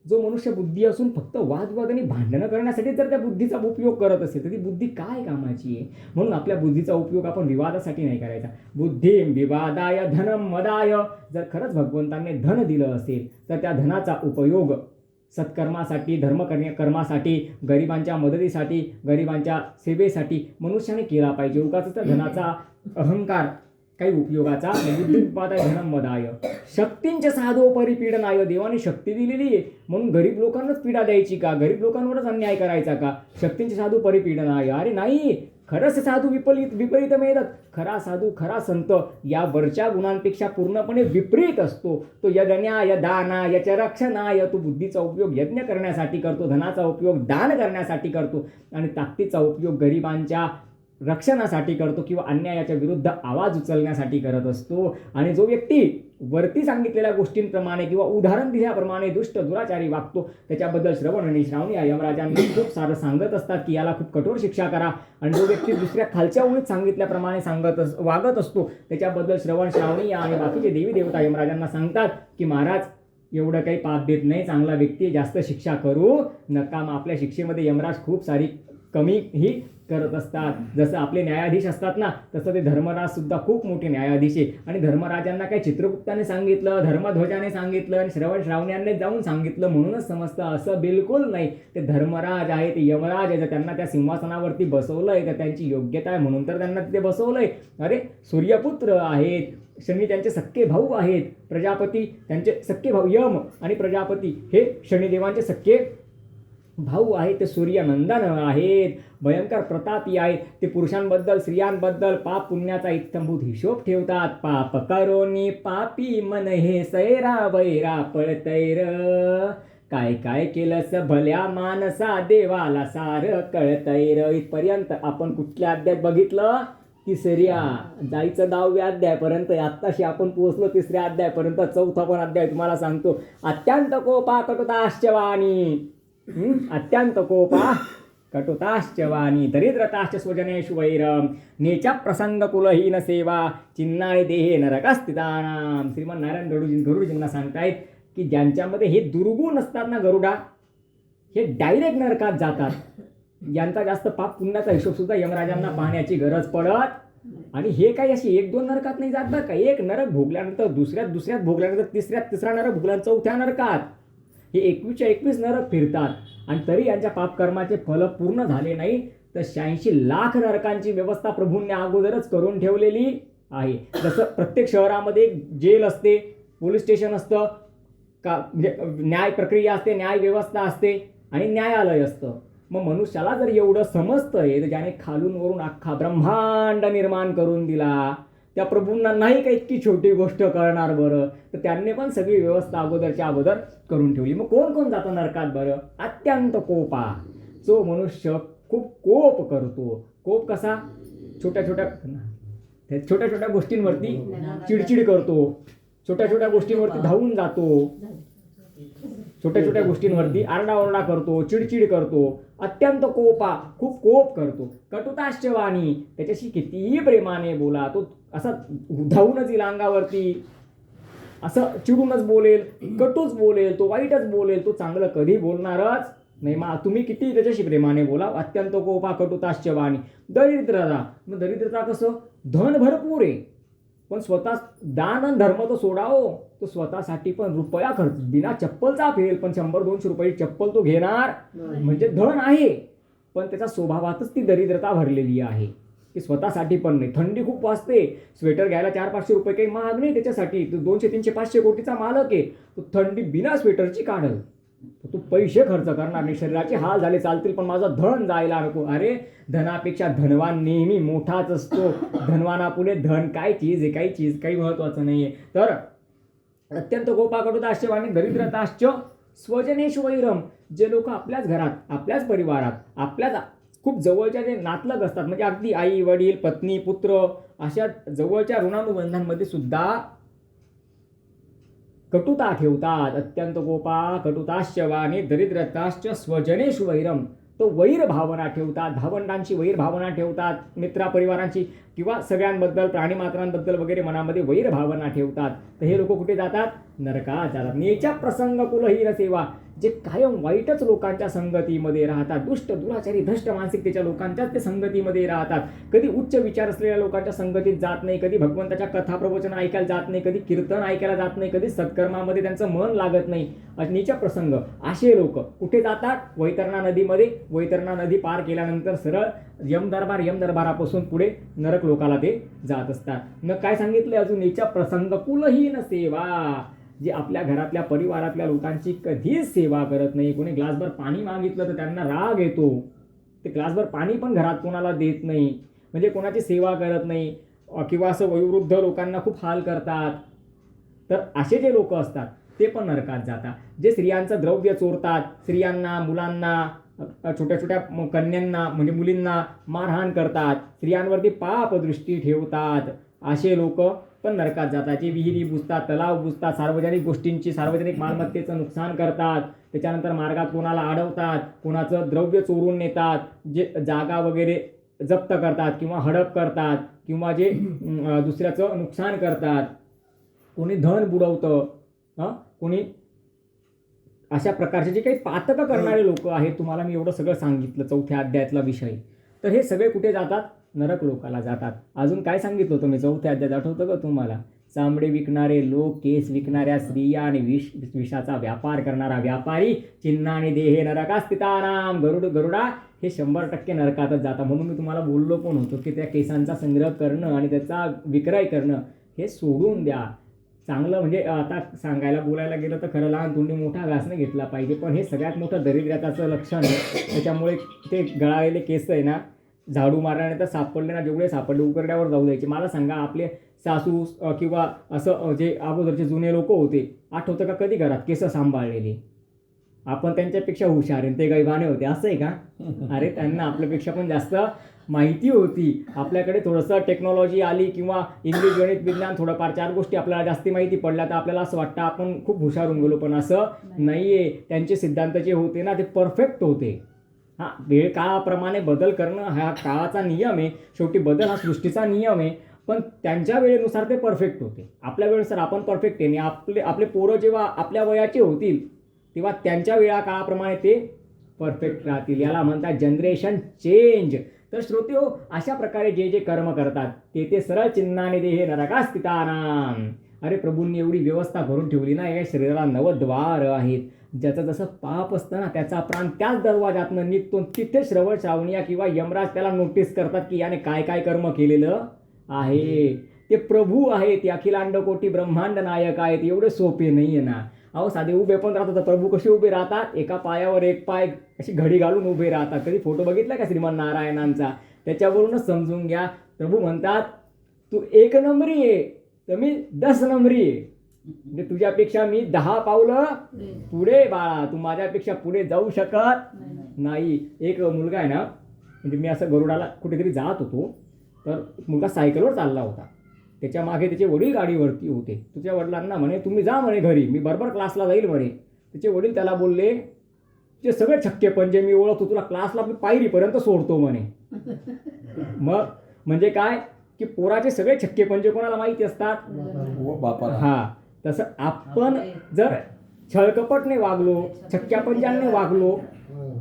जो मनुष्य बुद्धी असून फक्त वादविवाद आणि भांडणं करण्यासाठी जर त्या बुद्धीचा उपयोग करत असेल तर ती बुद्धी काय कामाची आहे? म्हणून आपल्या बुद्धीचा उपयोग आपण विवादासाठी नाही करायचा. बुद्धिं विवादाय धनं मदाय. जर खरंच भगवंतांनी धन दिलं असेल तर त्या धनाचा उपयोग सत्कर्मासाठी, कर्मासाठी, गरिबांच्या मदतीसाठी, गरिबांच्या सेवेसाठी मनुष्याने केला पाहिजे. उगाच त्या धनाचा अहंकार काही उपयोगाचा बुद्धिपाताय धनम मदाय शक्तींचे साधो परिपीडनाय. देवाने शक्ती दिलेली आहे म्हणून गरीब लोकांनाच पीडा द्यायची का? गरीब लोकांवरच अन्याय करायचा का? शक्तींचे साधू परिपीडनाय. अरे नाही, खरंच साधू विपरीत मिळतात. खरा साधू खरा संत या वरच्या गुणांपेक्षा पूर्णपणे विपरीत असतो. तो यज्ञाय दानाय च रक्षणाय. तो बुद्धीचा उपयोग यज्ञ करण्यासाठी करतो, धनाचा उपयोग दान करण्यासाठी करतो आणि ताकदीचा उपयोग गरिबांच्या रक्षणासाठी करतो किंवा अन्यायाच्या विरुद्ध आवाज उचलण्यासाठी करत असतो. आणि जो व्यक्ती वरती सांगितलेल्या गोष्टींप्रमाणे किंवा उदाहरण दिल्याप्रमाणे दुष्ट दुराचारी वागतो त्याच्याबद्दल श्रवण आणि श्रावणी या यमराजांना खूप सारं सांगत असतात की याला खूप कठोर शिक्षा करा. आणि जो व्यक्ती दुसऱ्या खालच्या ओळीत सांगितल्याप्रमाणे वागत असतो त्याच्याबद्दल श्रवण श्रावणी आणि बाकीचे देवी देवता यमराजांना सांगतात की महाराज एवढं काही पाप देत नाही, चांगला व्यक्ती, जास्त शिक्षा करू नका. मग आपल्या शिक्षेमध्ये यमराज खूप सारी कमी ही करत असतात. जसं आपले न्यायाधीश असतात ना तसं ते धर्मराज सुद्धा खूप मोठे न्यायाधीश आहे. आणि धर्मराजांना काही चित्रगुप्ताने सांगितलं, धर्मध्वजाने सांगितलं आणि श्रावण्याने जाऊन सांगितलं म्हणूनच समजतं असं बिलकुल नाही. ते धर्मराज आहे, ते यमराज आहे. जर त्यांना त्या सिंहासनावरती बसवलंय तर त्यांची योग्यता आहे म्हणून तर त्यांना तिथे बसवलंय. अरे सूर्यपुत्र आहेत, शनी त्यांचे सख्खे भाऊ आहेत, प्रजापती त्यांचे सख्खे भाऊ यम आणि प्रजापती हे शनिदेवांचे सख्खे भाऊ आहेत. ते सूर्यनंदन आहेत, भयंकर प्रतापी आहेत. ते पुरुषांबद्दल स्त्रियांबद्दल पाप पुण्याचा इत्थंभूत हिशोब ठेवतात. पाप करोनी पापी मन हे सैरा वैरा पळतैर. काय काय केलंस भल्या मानसा देवाला सार कळतैर. इथपर्यंत आपण कुठल्या अध्यायात बघितलं? तिसऱ्या. जायचं 10व्या अध्यायापर्यंत. आत्ताशी आपण पोहोचलो 3ऱ्या अध्यायापर्यंत. 4था पण अध्याय तुम्हाला सांगतो. अत्यंत कोपा कटुताश्च वाणी. अत्यंत कोपा कटुताश्च वाणी दरिद्रताश्च स्वजनेषु वैरम नीच प्रसंग कुलहीन सेवा चिन्नाय देहे नरकस्थितानाम. श्रीमन्नारायण गरुडजींना सांगतायत की ज्यांच्यामध्ये हे दुर्गुण असतात ना गरुडा, हे डायरेक्ट नरकात जातात. यांचा जास्त पाप पुण्याचा हिशोब सुद्धा यमराजांना पाहण्याची गरज पडत. आणि हे काही अशी 1-2 नरकात नाही जात बरं का. एक नरक भोगल्यानंतर दुसऱ्यात भोगल्यानंतर तिसरा नरक भोगल्यानंतर 4थ्या नरकात. हे 21च्या 21 नरक फिरतात आणि तरी यांच्या पापकर्माचे फल पूर्ण झाले नाही. तर 86 लाख नरकांची व्यवस्था प्रभूंनी अगोदरच करून ठेवलेली आहे. जसं प्रत्येक शहरामध्ये एक जेल असते, पोलीस स्टेशन असतं, का म्हणजे न्याय प्रक्रिया असते, न्याय व्यवस्था असते आणि न्यायालय असतं. मग मनुष्याला जर एवढं समजतंय तर ज्याने खालून वरून अख्खा ब्रह्मांड निर्माण करून दिला त्या प्रभूंना नाही का इतकी छोटी गोष्ट कळणार बरं. तर त्यांनी पण सगळी व्यवस्था अगोदरच्या अगोदर करून ठेवली. मग कोण कोण जातं नरकात बरं? अत्यंत कोपा. जो मनुष्य खूप कोप करतो. कोप कसा? छोट्या छोट्या गोष्टींवरती चिडचिड करतो, छोट्या छोट्या गोष्टींवरती धावून जातो, छोट्या छोट्या गोष्टींवरती आरडाओरडा करतो, चिडचिड करतो. अत्यंत कोपा, खूप कोप करतो. कटुताश्च वाणी, त्याच्याशी कितीही प्रेमाने बोला तो असा धावूनच येईल अंगावरती, असं चिडूनच बोलेल, कटूच बोलेल, तो वाईटच बोलेल, तो चांगलं कधी बोलणारच नाही. मग तुम्ही किती त्याच्याशी प्रेमाने बोला. अत्यंत कोपा कटुताश्च वाणी. दरिद्रता. मग दरिद्रता कसं? धन भरपूर आहे पण स्वतः दान आणि धर्म तो सोडावो. तो स्वतःसाठी पण रुपया खर्च बिना चप्पलचा फेल पण 100-200 रुपयाची चप्पल तो घेणार. म्हणजे धन आहे पण त्याच्या स्वभावातच ती दरिद्रता भरलेली आहे की स्वतःसाठी पण नाही. थंडी खूप वाजते, स्वेटर घ्यायला 400-500 रुपये काही महाग नाही त्याच्यासाठी. तो 200-300-500 कोटीचा मालक आहे. तो थंडी बिना स्वेटरची काढल. तो पैसे खर्च करणार नाही. शरीराचे हाल झाले चालतील पण माझं धन जायला नको. अरे धनापेक्षा धनवान नेहमी मोठाच असतो. धनवानापुढे धन काय चीज आहे? काही महत्वाचं नाहीये. तर अत्यंत कोपा कटुताश्च वाणी दरिद्रताश्च स्वजनेषु वैरम. जे लोक आपल्याच घरात, आपल्याच परिवारात, आपल्याच खूप जवळच्या जे नातलग असतात म्हणजे अगदी आई वडील पत्नी पुत्र अशा जवळच्या ऋणानुबंधांमध्ये सुद्धा कटुता ठेवतात. अत्यंत कोपा कटुताश्च वाणी दरिद्रताश्च स्वजनेषु वैरम. तो वैर भावना ठेवतात, भावंडांची वैर भावना ठेवतात, मित्रपरिवारांची किंवा सगळ्यांबद्दल प्राणीमात्रांबद्दल वगैरे मनामध्ये वैर भावना ठेवतात. तर हे लोक कुठे जातात? नरकात जातात. नीच प्रसंग कुलहीन सेवा. जे कायम वाईटच लोकांच्या संगतीमध्ये राहतात, दुष्ट दुराचारी भ्रष्ट मानसिकतेच्या लोकांच्याच ते संगतीमध्ये राहतात, कधी उच्च विचार असलेल्या लोकांच्या संगतीत जात नाही, कधी भगवंताच्या कथा प्रवचन ऐकायला जात नाही, कधी कीर्तन ऐकायला जात नाही, कधी सत्कर्मामध्ये त्यांचं मन लागत नाही, नीच प्रसंग असे लोक कुठे जातात? वैतरणा नदीमध्ये. वैतरणा नदी पार केल्यानंतर सरळ यमदरबारापासून पुढे नरक लोकाला ते जात असतात. न काय सांगितलं अजून? नीच प्रसंग कुलहीन सेवा, जे आपल्या घरातल्या परिवारातल्या लोकांची कधीच सेवा करत नाही. कोणी ग्लासभर पाणी मागितलं तर त्यांना राग येतो, ते ग्लासभर पाणी पण घरात कोणाला देत नाही, म्हणजे कोणाची सेवा करत नाही, किंवा असं वयोवृद्ध लोकांना खूप हाल करतात. तर असे जे लोक असतात ते पण नरकात जातात. जे स्त्रियांचं द्रव्य चोरतात, स्त्रियांना, मुलांना, छोट्या छोट्या कन्यांना म्हणजे मुलींना मारहाण करतात, स्त्रियांवरती पापदृष्टी ठेवतात, असे लोक पण नरकात जातात. जे विहिरी बुजतात, तलाव बुजतात, सार्वजनिक गोष्टींची, सार्वजनिक मालमत्तेचं नुकसान करतात, त्याच्यानंतर मार्गात कोणाला अडवतात, कोणाचं द्रव्य चोरून नेतात, जे जागा वगैरे जप्त करतात किंवा हडप करतात, किंवा जे दुसऱ्याचं नुकसान करतात, कोणी धन बुडवतं, कोणी अशा प्रकारचे जे काही पातकं करणारे लोक आहेत, तुम्हाला मी एवढं सगळं सांगितलं 4थ्या अध्यायातला विषय, तर हे सगळे कुठे जातात? नरक लोकाला जातात. अजून काय सांगितलं होतं मी 4थ्या अध्यायात, आठवतं का तुम्हाला? चामडे विकणारे लोक, केस विकणाऱ्या स्त्रिया आणि विषाचा व्यापार करणारा व्यापारी, चिन्ह आणि देहे नरकास्थितानाम, गरुडा हे 100% नरकातच जातात. म्हणून मी तुम्हाला बोललो पण होतो की त्या केसांचा संग्रह करणं आणि त्याचा विक्रय करणं हे सोडून द्या. चांगलं म्हणजे आता सांगायला बोलायला गेलं तर खरं लहान तोंडी मोठा घास नाही घेतला पाहिजे, पण हे सगळ्यात मोठं दरिद्रताचं लक्षण आहे. त्याच्यामुळे ते गळालेले केस आहे ना, झाडू मारल्याने तर सापडले ना, जेवढे सापडले उकरड्यावर जाऊ द्यायचे. मला सांगा, आपले सासू किंवा असं जे अगोदरचे जुने लोक होते, आठवतं का कधी घरात केस सांभाळलेले? आपण त्यांच्यापेक्षा हुशार आहे, ते गैबाने होते असं आहे का? अरे त्यांना आपल्यापेक्षा पण जास्त माहिती होती. आपल्याकडे थोडंसं टेक्नॉलॉजी आली किंवा इंग्लिश, गणित, विज्ञान, थोडंफार 4 गोष्टी आपल्याला जास्ती माहिती पडल्या तर आपल्याला असं वाटतं आपण खूप हुशार होऊन गेलो, पण असं नाही आहे. त्यांचे सिद्धांत जे होते ना ते परफेक्ट होते. वेळ काळाप्रमाणे बदल करणं हा काळाचा नियम आहे, शेवटी बदल हा सृष्टीचा नियम आहे, पण त्यांच्या वेळेनुसार ते परफेक्ट होते. आपल्या वेळेनुसार आपण परफेक्ट आहे, आणि आपले पोरं जेव्हा आपल्या वयाचे होतील तेव्हा त्यांच्या वेळा काळाप्रमाणे ते परफेक्ट राहतील. याला म्हणतात जनरेशन चेंज. तर श्रोते हो, अशा प्रकारे जे जे कर्म करतात ते सरळ चिन्हाने देहे नरकास्थितानाम. अरे प्रभूंनी एवढी व्यवस्था करून ठेवली ना, या शरीराला 9 द्वार आहेत. ज्याचं जसं पाप असतं ना त्याचा प्राण त्याच दरवाजातनं निघतो, तिथे श्रवण श्रावणिया किंवा यमराज त्याला नोटीस करतात की याने काय काय कर्म केलेलं आहे. ते प्रभू आहेत, ते अखिलांड कोटी ब्रह्मांड नायक आहेत. एवढे सोपे नाही आहे ना. अहो साधे उभे पण राहतात, प्रभू कसे उभे राहतात? एका पायावर एक पाय अशी घडी घालून उभे राहतात. कधी फोटो बघितला का श्रीमान नारायणांचा? त्याच्यावरूनच समजून घ्या. प्रभू म्हणतात तू 1 नंबरी आहे तर मी 10 नंबरी आहे, म्हणजे तुझ्यापेक्षा मी 10 पावलं पुढे बाळा, तू माझ्यापेक्षा पुढे जाऊ शकत नाही. एक मुलगा आहे ना, म्हणजे मी असं गरुडाला कुठेतरी जात होतो, तर मुलगा सायकलवर चालला होता, त्याच्या मागे त्याचे वडील गाडीवरती होते. तुझ्या वडिलांना म्हणे तुम्ही जा म्हणे घरी, मी बरोबर क्लासला जाईल म्हणे. त्याचे वडील त्याला बोलले ते सगळे छक्के पंजे मी ओळखतो, तुला क्लासला मी पायरीपर्यंत सोडतो म्हणे. मग म्हणजे काय की पोराचे सगळे छक्के पंजे कोणाला माहिती असतात? हा, तसं आपण जर छळकपटने वागलो, छक्क्या पंजाने वागलो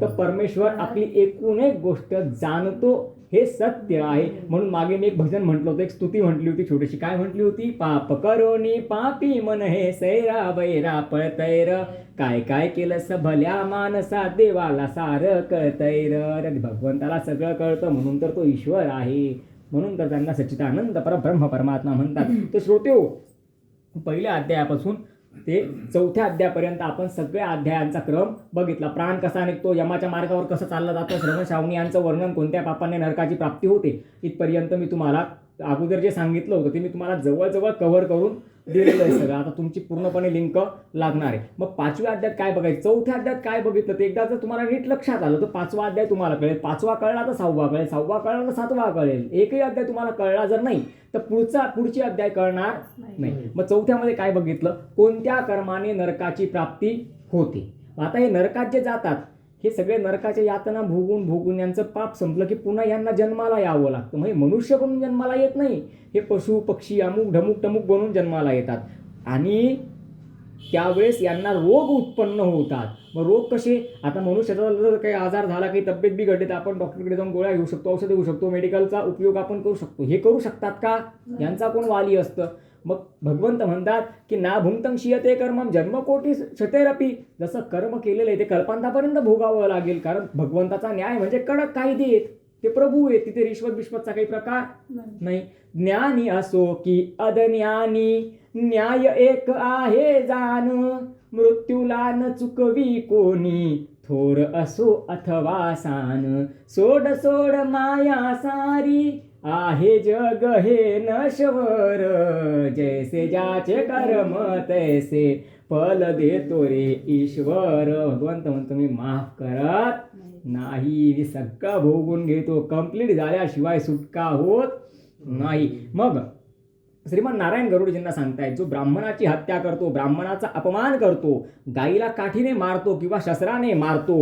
तर परमेश्वर आपली एकूण एक गोष्ट जाणतो, हे सत्य आहे. म्हणून मागे मी एक भजन म्हटलं होतं, एक स्तुती म्हटली होती छोटीशी. काय म्हटली होती? पाप करोनी पापी मन हे सैरा बैरा पळतैर, काय काय केलं स भल्या मानसा देवाला सार कळतैर. भगवंताला सगळं कळतं म्हणून तर तो ईश्वर आहे, म्हणून तर त्यांना सच्चिदानंद परब्रह्म परमात्मा म्हणतात. तर श्रोतेहो, पहिल्या अध्यायापासून ते 4थ्या अध्यायापर्यंत आपण सगळ्या अध्यायांचा क्रम बघितला. प्राण कसा निघतो, यमाच्या मार्गावर कसं चाललं जातं, श्रवण श्रावणी यांचं वर्णन, कोणत्या पापाने नरकाची प्राप्ती होते, इथपर्यंत मी तुम्हाला अगोदर जे सांगितलं होतं ते मी तुम्हाला जवळजवळ कव्हर करून दिलेलं आहे सगळं. आता तुमची पूर्णपणे लिंक लागणार आहे. मग 5व्या अध्यायात काय बघायचं, 4थ्या अध्यायात काय बघितलं ते एकदा जर तुम्हाला नीट लक्षात आलं तर 5वा अध्याय तुम्हाला कळेल, 5वा कळला तर 6वा कळेल, 6वा कळला तर 7वा कळेल. एकही अध्याय तुम्हाला कळला जर नाही तर पुढची अध्याय कळणार नाही. मग 4थ्यामध्ये काय बघितलं, कोणत्या कर्माने नरकाची प्राप्ती होते. आता हे नरकात जे जातात हे सगळे नरकाच्या यातना भोगून यांचं पाप संपलं की पुन्हा यांना जन्माला यावं लागतं. म्हणजे मनुष्य बनून जन्माला येत नाही, हे पशु पक्षी अमुक ढमुक टमुक बनून जन्माला येतात. आणि त्यावेळेस यांना रोग उत्पन्न होतात. मग रोग कसे? आता मनुष्याचा जर काही आजार झाला, काही तब्येत बिघडली तर आपण डॉक्टरकडे जाऊन गोळ्या घेऊ शकतो, औषधं घेऊ शकतो, मेडिकलचा उपयोग आपण करू शकतो. हे करू शकतात का? यांचा कोण वाली असतं? मग भगवंत म्हणतात की ना भुंक्तं क्षीयते कर्मं जन्मकोटी शतेरपि. जसं कर्म केलेलं आहे ते कल्पांतापर्यंत भोगावं लागेल, कारण भगवंताचा न्याय म्हणजे कडक कायदे आहेत. ते प्रभू आहेत, तिथे रिश्वत बिश्वतचा काही प्रकार नाही. ज्ञानी असो की अज्ञानी न्याय एक आहे जाण, मृत्यूला न चुकवी कोणी थोर असो अथवा सान. सोड सोड माया सारी आहे जग हे नश्वर, जैसे ज्याचे कर्म तैसे फल देतो रे ईश्वर. भगवंत म्हणतो मी माफ करत नाही, मी सगळं भोगून घेतो, कंप्लीट झाल्याशिवाय सुटका होत नाही. मग श्रीमान नारायण गरुडजींना सांगतायत, जो ब्राह्मणाची हत्या करतो, ब्राह्मणाचा अपमान करतो, गाईला काठीने मारतो किंवा शस्त्राने मारतो,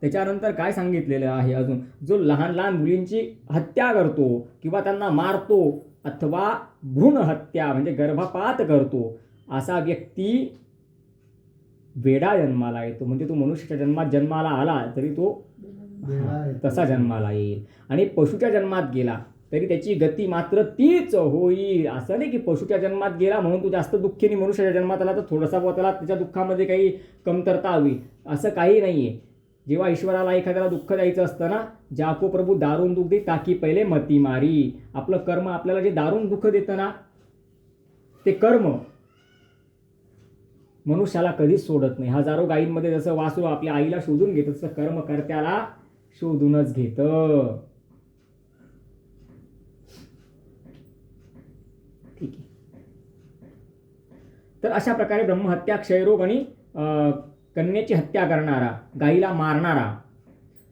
त्याच्यानंतर काय सांगितलेलं आहे अजून, जो लहान लहान मुलींची हत्या करतो किंवा त्यांना मारतो अथवा भ्रूण हत्या म्हणजे गर्भपात करतो, असा व्यक्ती वेडा जन्माला येतो. म्हणजे तो मनुष्याच्या जन्मात जन्माला आला तरी तो तसा जन्माला येईल. आणि पशुच्या जन्मात गेला तरी त्याची गती मात्र तीच होईल. असं नाही की पशुच्या जन्मात गेला म्हणून तो जास्त दुःखी, मनुष्याच्या जन्मात आला तर थोडासा त्याला त्याच्या दुःखामध्ये काही कमतरता हवी, असं काही नाही आहे. जेव्हा ईश्वराला एखाद्याला दुःख द्यायचं असतं ना, जाको प्रभू दारुण दुःख दे ताकी पहिले मती मारी. आपलं कर्म आपल्याला जे दारुण दुःख देतं ना, ते कर्म मनुष्याला कधीच सोडत नाही. हजारो गायींमध्ये जसं वासरू आपल्या आईला शोधून घेतं, तसं कर्म कर्त्याला शोधूनच घेतं. ठीक आहे. तर अशा प्रकारे ब्रह्महत्या, क्षयरोग आणि कन्येची हत्या करणारा, गाईला मारणारा,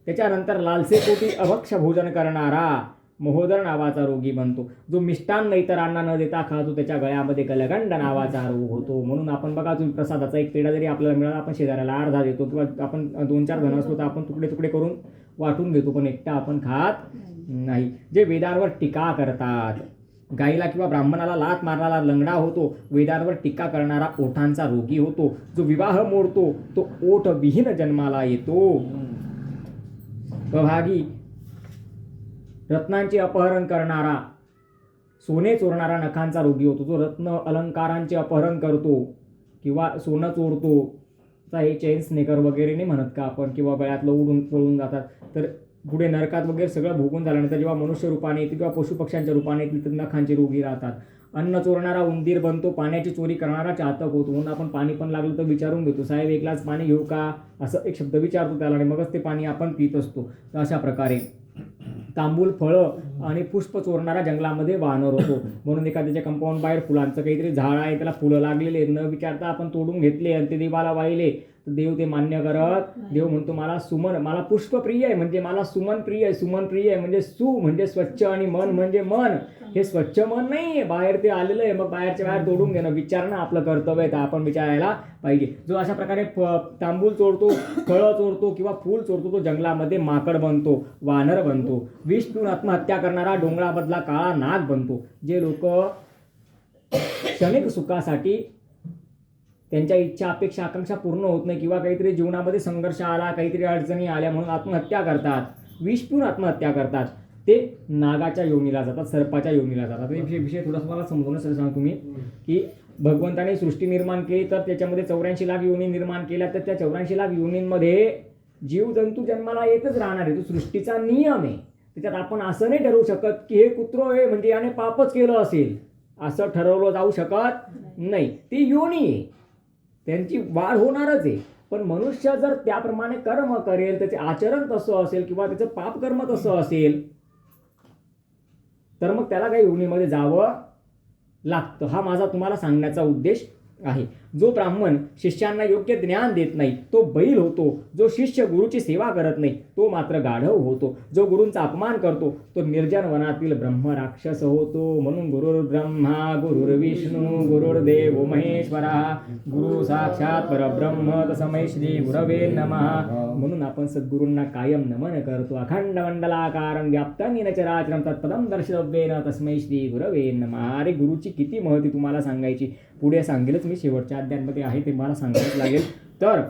त्याच्यानंतर लालसेपोटी अभक्ष भोजन करणारा महोदर नावाचा रोगी बनतो. जो मिष्टान्न इतरांना न देता खातो त्याच्या गळ्यामध्ये गलगंड नावाचा रोग होतो. म्हणून आपण बघा, तुम्ही प्रसादाचा एक पेढा जरी आपल्याला मिळाला, आपण शेजाऱ्याला अर्धा देतो किंवा आपण 2-4 जण असतो तर आपण तुकडे तुकडे करून वाटून घेतो, पण एकटा आपण खात नाही. जे वेदांवर टीका करतात, गाईला किंवा ब्राह्मणाला लात मारणारा लंगडा होतो, वेदांवर टीका करणारा ओठांचा रोगी होतो, जो विवाह मोडतो तो ओठ विहीन जन्माला येतो. अभागी, रत्नांचे अपहरण करणारा, सोने चोरणारा नखांचा रोगी होतो. जो रत्न अलंकारांचे अपहरण करतो किंवा सोनं चोरतो, हे चेन स्नेकर वगैरे नाही म्हणत का आपण, किंवा गळ्यातलं उडून पळून जातात, तर पुढे नरकात वगैरे सगळं भोगून झाल्यानंतर जेव्हा मनुष्य रूपाने येते किंवा पशुपक्ष्यांच्या रूपाने येतील तर नखांचे रोगी राहतात. अन्न चोरणारा उंदीर बनतो, पाण्याची चोरी करणारा चातक होतो. म्हणून आपण पाणी पण लागलं तर विचारून घेतो, साहेब 1 ग्लास पाणी घेऊ का, असं एक शब्द विचारतो त्याला आणि मगच ते पाणी आपण पित असतो. तर अशा प्रकारे तांबूल, फळं आणि पुष्प चोरणारा जंगलामध्ये वानर होतो. म्हणून एखाद्याच्या कंपाऊंड बाहेर फुलांचं काहीतरी झाड आहे, त्याला फुलं लागलेले न विचारता आपण तोडून घेतले आणि ते देवाला वाहिले तर देव ते मान्य करत. देव म्हणतो मला सुमन, मला पुष्प प्रिय आहे म्हणजे मला सुमन प्रिय आहे. सुमन प्रिय आहे म्हणजे सु म्हणजे स्वच्छ आणि मन म्हणजे मन. हे स्वच्छ मन नाही आहे, बाहेर ते आलेलं आहे. मग बाहेरच्या बाहेर तोडून घेणं विचारणं आपलं कर्तव्य आहे, तर आपण विचारायला पाहिजे. जो अशा प्रकारे तांबूल चोरतो, फळं चोरतो किंवा फूल चोरतो तो जंगलामध्ये माकड बनतो, वानर बनतो. विष पिऊन आत्महत्या करणारा डोंगरामधला काळा नाग बनतो. जे लोक क्षणिक सुखासाठी त्यांच्या इच्छा, अपेक्षा, आकांक्षा पूर्ण होत नाही किंवा काहीतरी जीवनामध्ये संघर्ष आला, काहीतरी अडचणी आल्या म्हणून आत्महत्या करतात, विष पिऊन आत्महत्या करतात, ते नागाच्या योनीला जातात, सर्पाच्या योनीला जातात. विषय थोडासा मला समजवण्यासाठी सांगतो मी की भगवंताने सृष्टी निर्माण केली तर त्याच्यामध्ये 84 लाख योनी निर्माण केल्या, तर त्या 84 लाख योनींमध्ये जीवजंतू जन्माला येतच राहणार आहे. तो सृष्टीचा नियम आहे. त्याच्यात आपण असं नाही ठरवू शकत की हे कुत्रो आहे म्हणजे याने पापच केलं असेल, असं ठरवलं जाऊ शकत नाही. ती योनी आहे, त्यांची वाढ होणारच आहे. पण मनुष्य जर त्याप्रमाणे कर्म करेल, त्याचे आचरण तसं असेल किंवा त्याचं पापकर्म तसं असेल तर मग त्याला काही योनीमध्ये जावं लागतं. हा माझा तुम्हाला सांगण्याचा उद्देश आहे. जो ब्राह्मण शिष्यांना योग्य ज्ञान देत नाही तो बैल होतो. जो शिष्य गुरुची सेवा करत नाही तो मात्र गाढव होतो. जो गुरूंचा अपमान करतो तो निर्जन वनातील ब्रह्म राक्षस होतो. म्हणून गुरुर्ब्रह्मा गुरुर्विष्णू गुरुर्देव महेश्वरा गुरु साक्षात परब्रह्म तस्मै श्री गुरवे नमः. म्हणून आपण सद्गुरूंना कायम नमन करतो. अखंड मंडलाकारं व्याप्तं येन चराचरं तत्पदं दर्शव्येन तस्मै श्री गुरवे नमः. अरे गुरुची किती महती तुम्हाला सांगायची, पुढे सांगेलच मी शेवटच्या अध्यायांमध्ये आहे ते मला सांगावंच लागेल. तर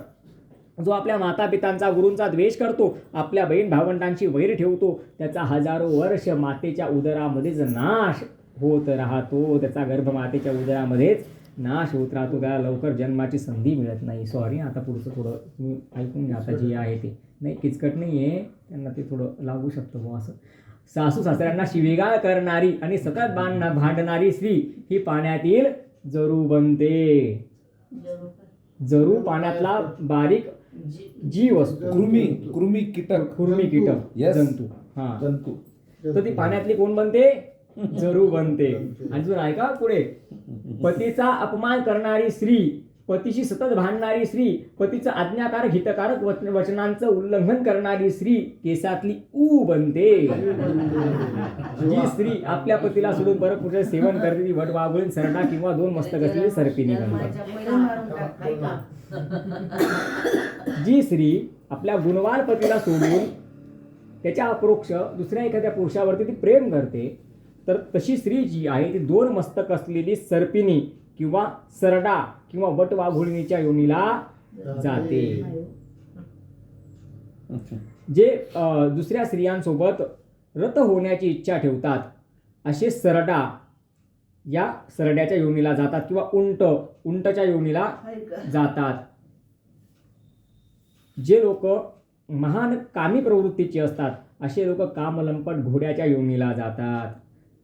जो आपल्या मातापितांचा गुरूंचा द्वेष करतो, आपल्या बहीण भावंडांची वैर ठेवतो, त्याचा हजारो वर्ष मातेच्या उदरामध्येच नाश होत राहतो. त्याचा गर्भ मातेच्या उदरामध्येच नाश होत राहतो. त्याला लवकर जन्माची संधी मिळत नाही. सॉरी, आता पुढचं थोडं तुम्ही ऐकून घ्या. आता जे आहे ते नाही किचकट नाही आहे, त्यांना ते थोडं लागू शकतं बुवा असं. सासू सासऱ्यांना शिवीगाळ करणारी आणि सतत भांडणारी स्त्री ही पाण्यातील जरू बनते. जरू पाण्यातला बारीक जीव असतो. कृमी कीटक जंतू. हा, जंतू. तर ती पाण्यातली कोण बनते? जरू बनते. आणि जर ऐका पुढे, पतीचा अपमान करणारी स्त्री, पतीशी सतत भांडणारी स्त्री, पतीचं आज्ञाकारक हितकारक वचनांचं उल्लंघन करणारी स्त्री केसातली ऊ बनते. जी स्त्री आपल्या पतीला सोडून परत पुढे सेवन करते ती वटवाघूळीन, सरडा किंवा दोन मस्तक असलेली सर्पिणी बनते. जी स्त्री आपल्या गुणवान पतीला सोडून त्याच्या अप्रोक्ष दुसऱ्या एखाद्या पुरुषावरती ती प्रेम करते, तर तशी स्त्री जी आहे ती दोन मस्तक असलेली सर्पिणी किंवा सरडा किंवा वटवाघुळीच्या योनीला जाते. जे दुसऱ्या स्त्रियांसोबत रत होण्याची इच्छा ठेवतात असे सरडा या सरड्याच्या योनीला जातात किंवा उंटच्या योनीला जातात. जे लोक महान कामी प्रवृत्तीचे असतात असे लोक कामलंपट घोड्याच्या योनीला जातात.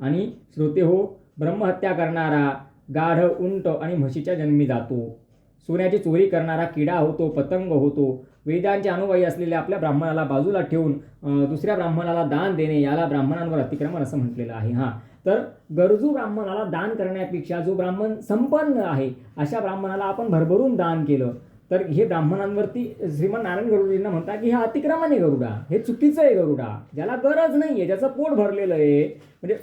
आणि श्रोते हो, ब्रह्महत्या करणारा गाढ उंट आणि म्हशीच्या जन्मी जातो. सोन्याची चोरी करणारा किडा होतो, पतंग होतो. वेदांचे अनुयायी असलेल्या आपल्या ब्राह्मणाला बाजूला ठेवून दुसऱ्या ब्राह्मणाला दान देणे याला ब्राह्मणांवर अतिक्रमण असं म्हटलेलं आहे. तर गरजू ब्राह्मणाला दान करण्यापेक्षा जो ब्राह्मण संपन्न आहे अशा ब्राह्मणाला आपण भरभरून दान केलं तर हे ब्राह्मणांवरती श्रीमंत नारायण गरुडजींना म्हणतात की हा अतिक्रमण आहे गरुडा, हे चुकीचं आहे गरुडा. ज्याला गरज नाही आहे, ज्याचं पोट भरलेलं आहे, म्हणजे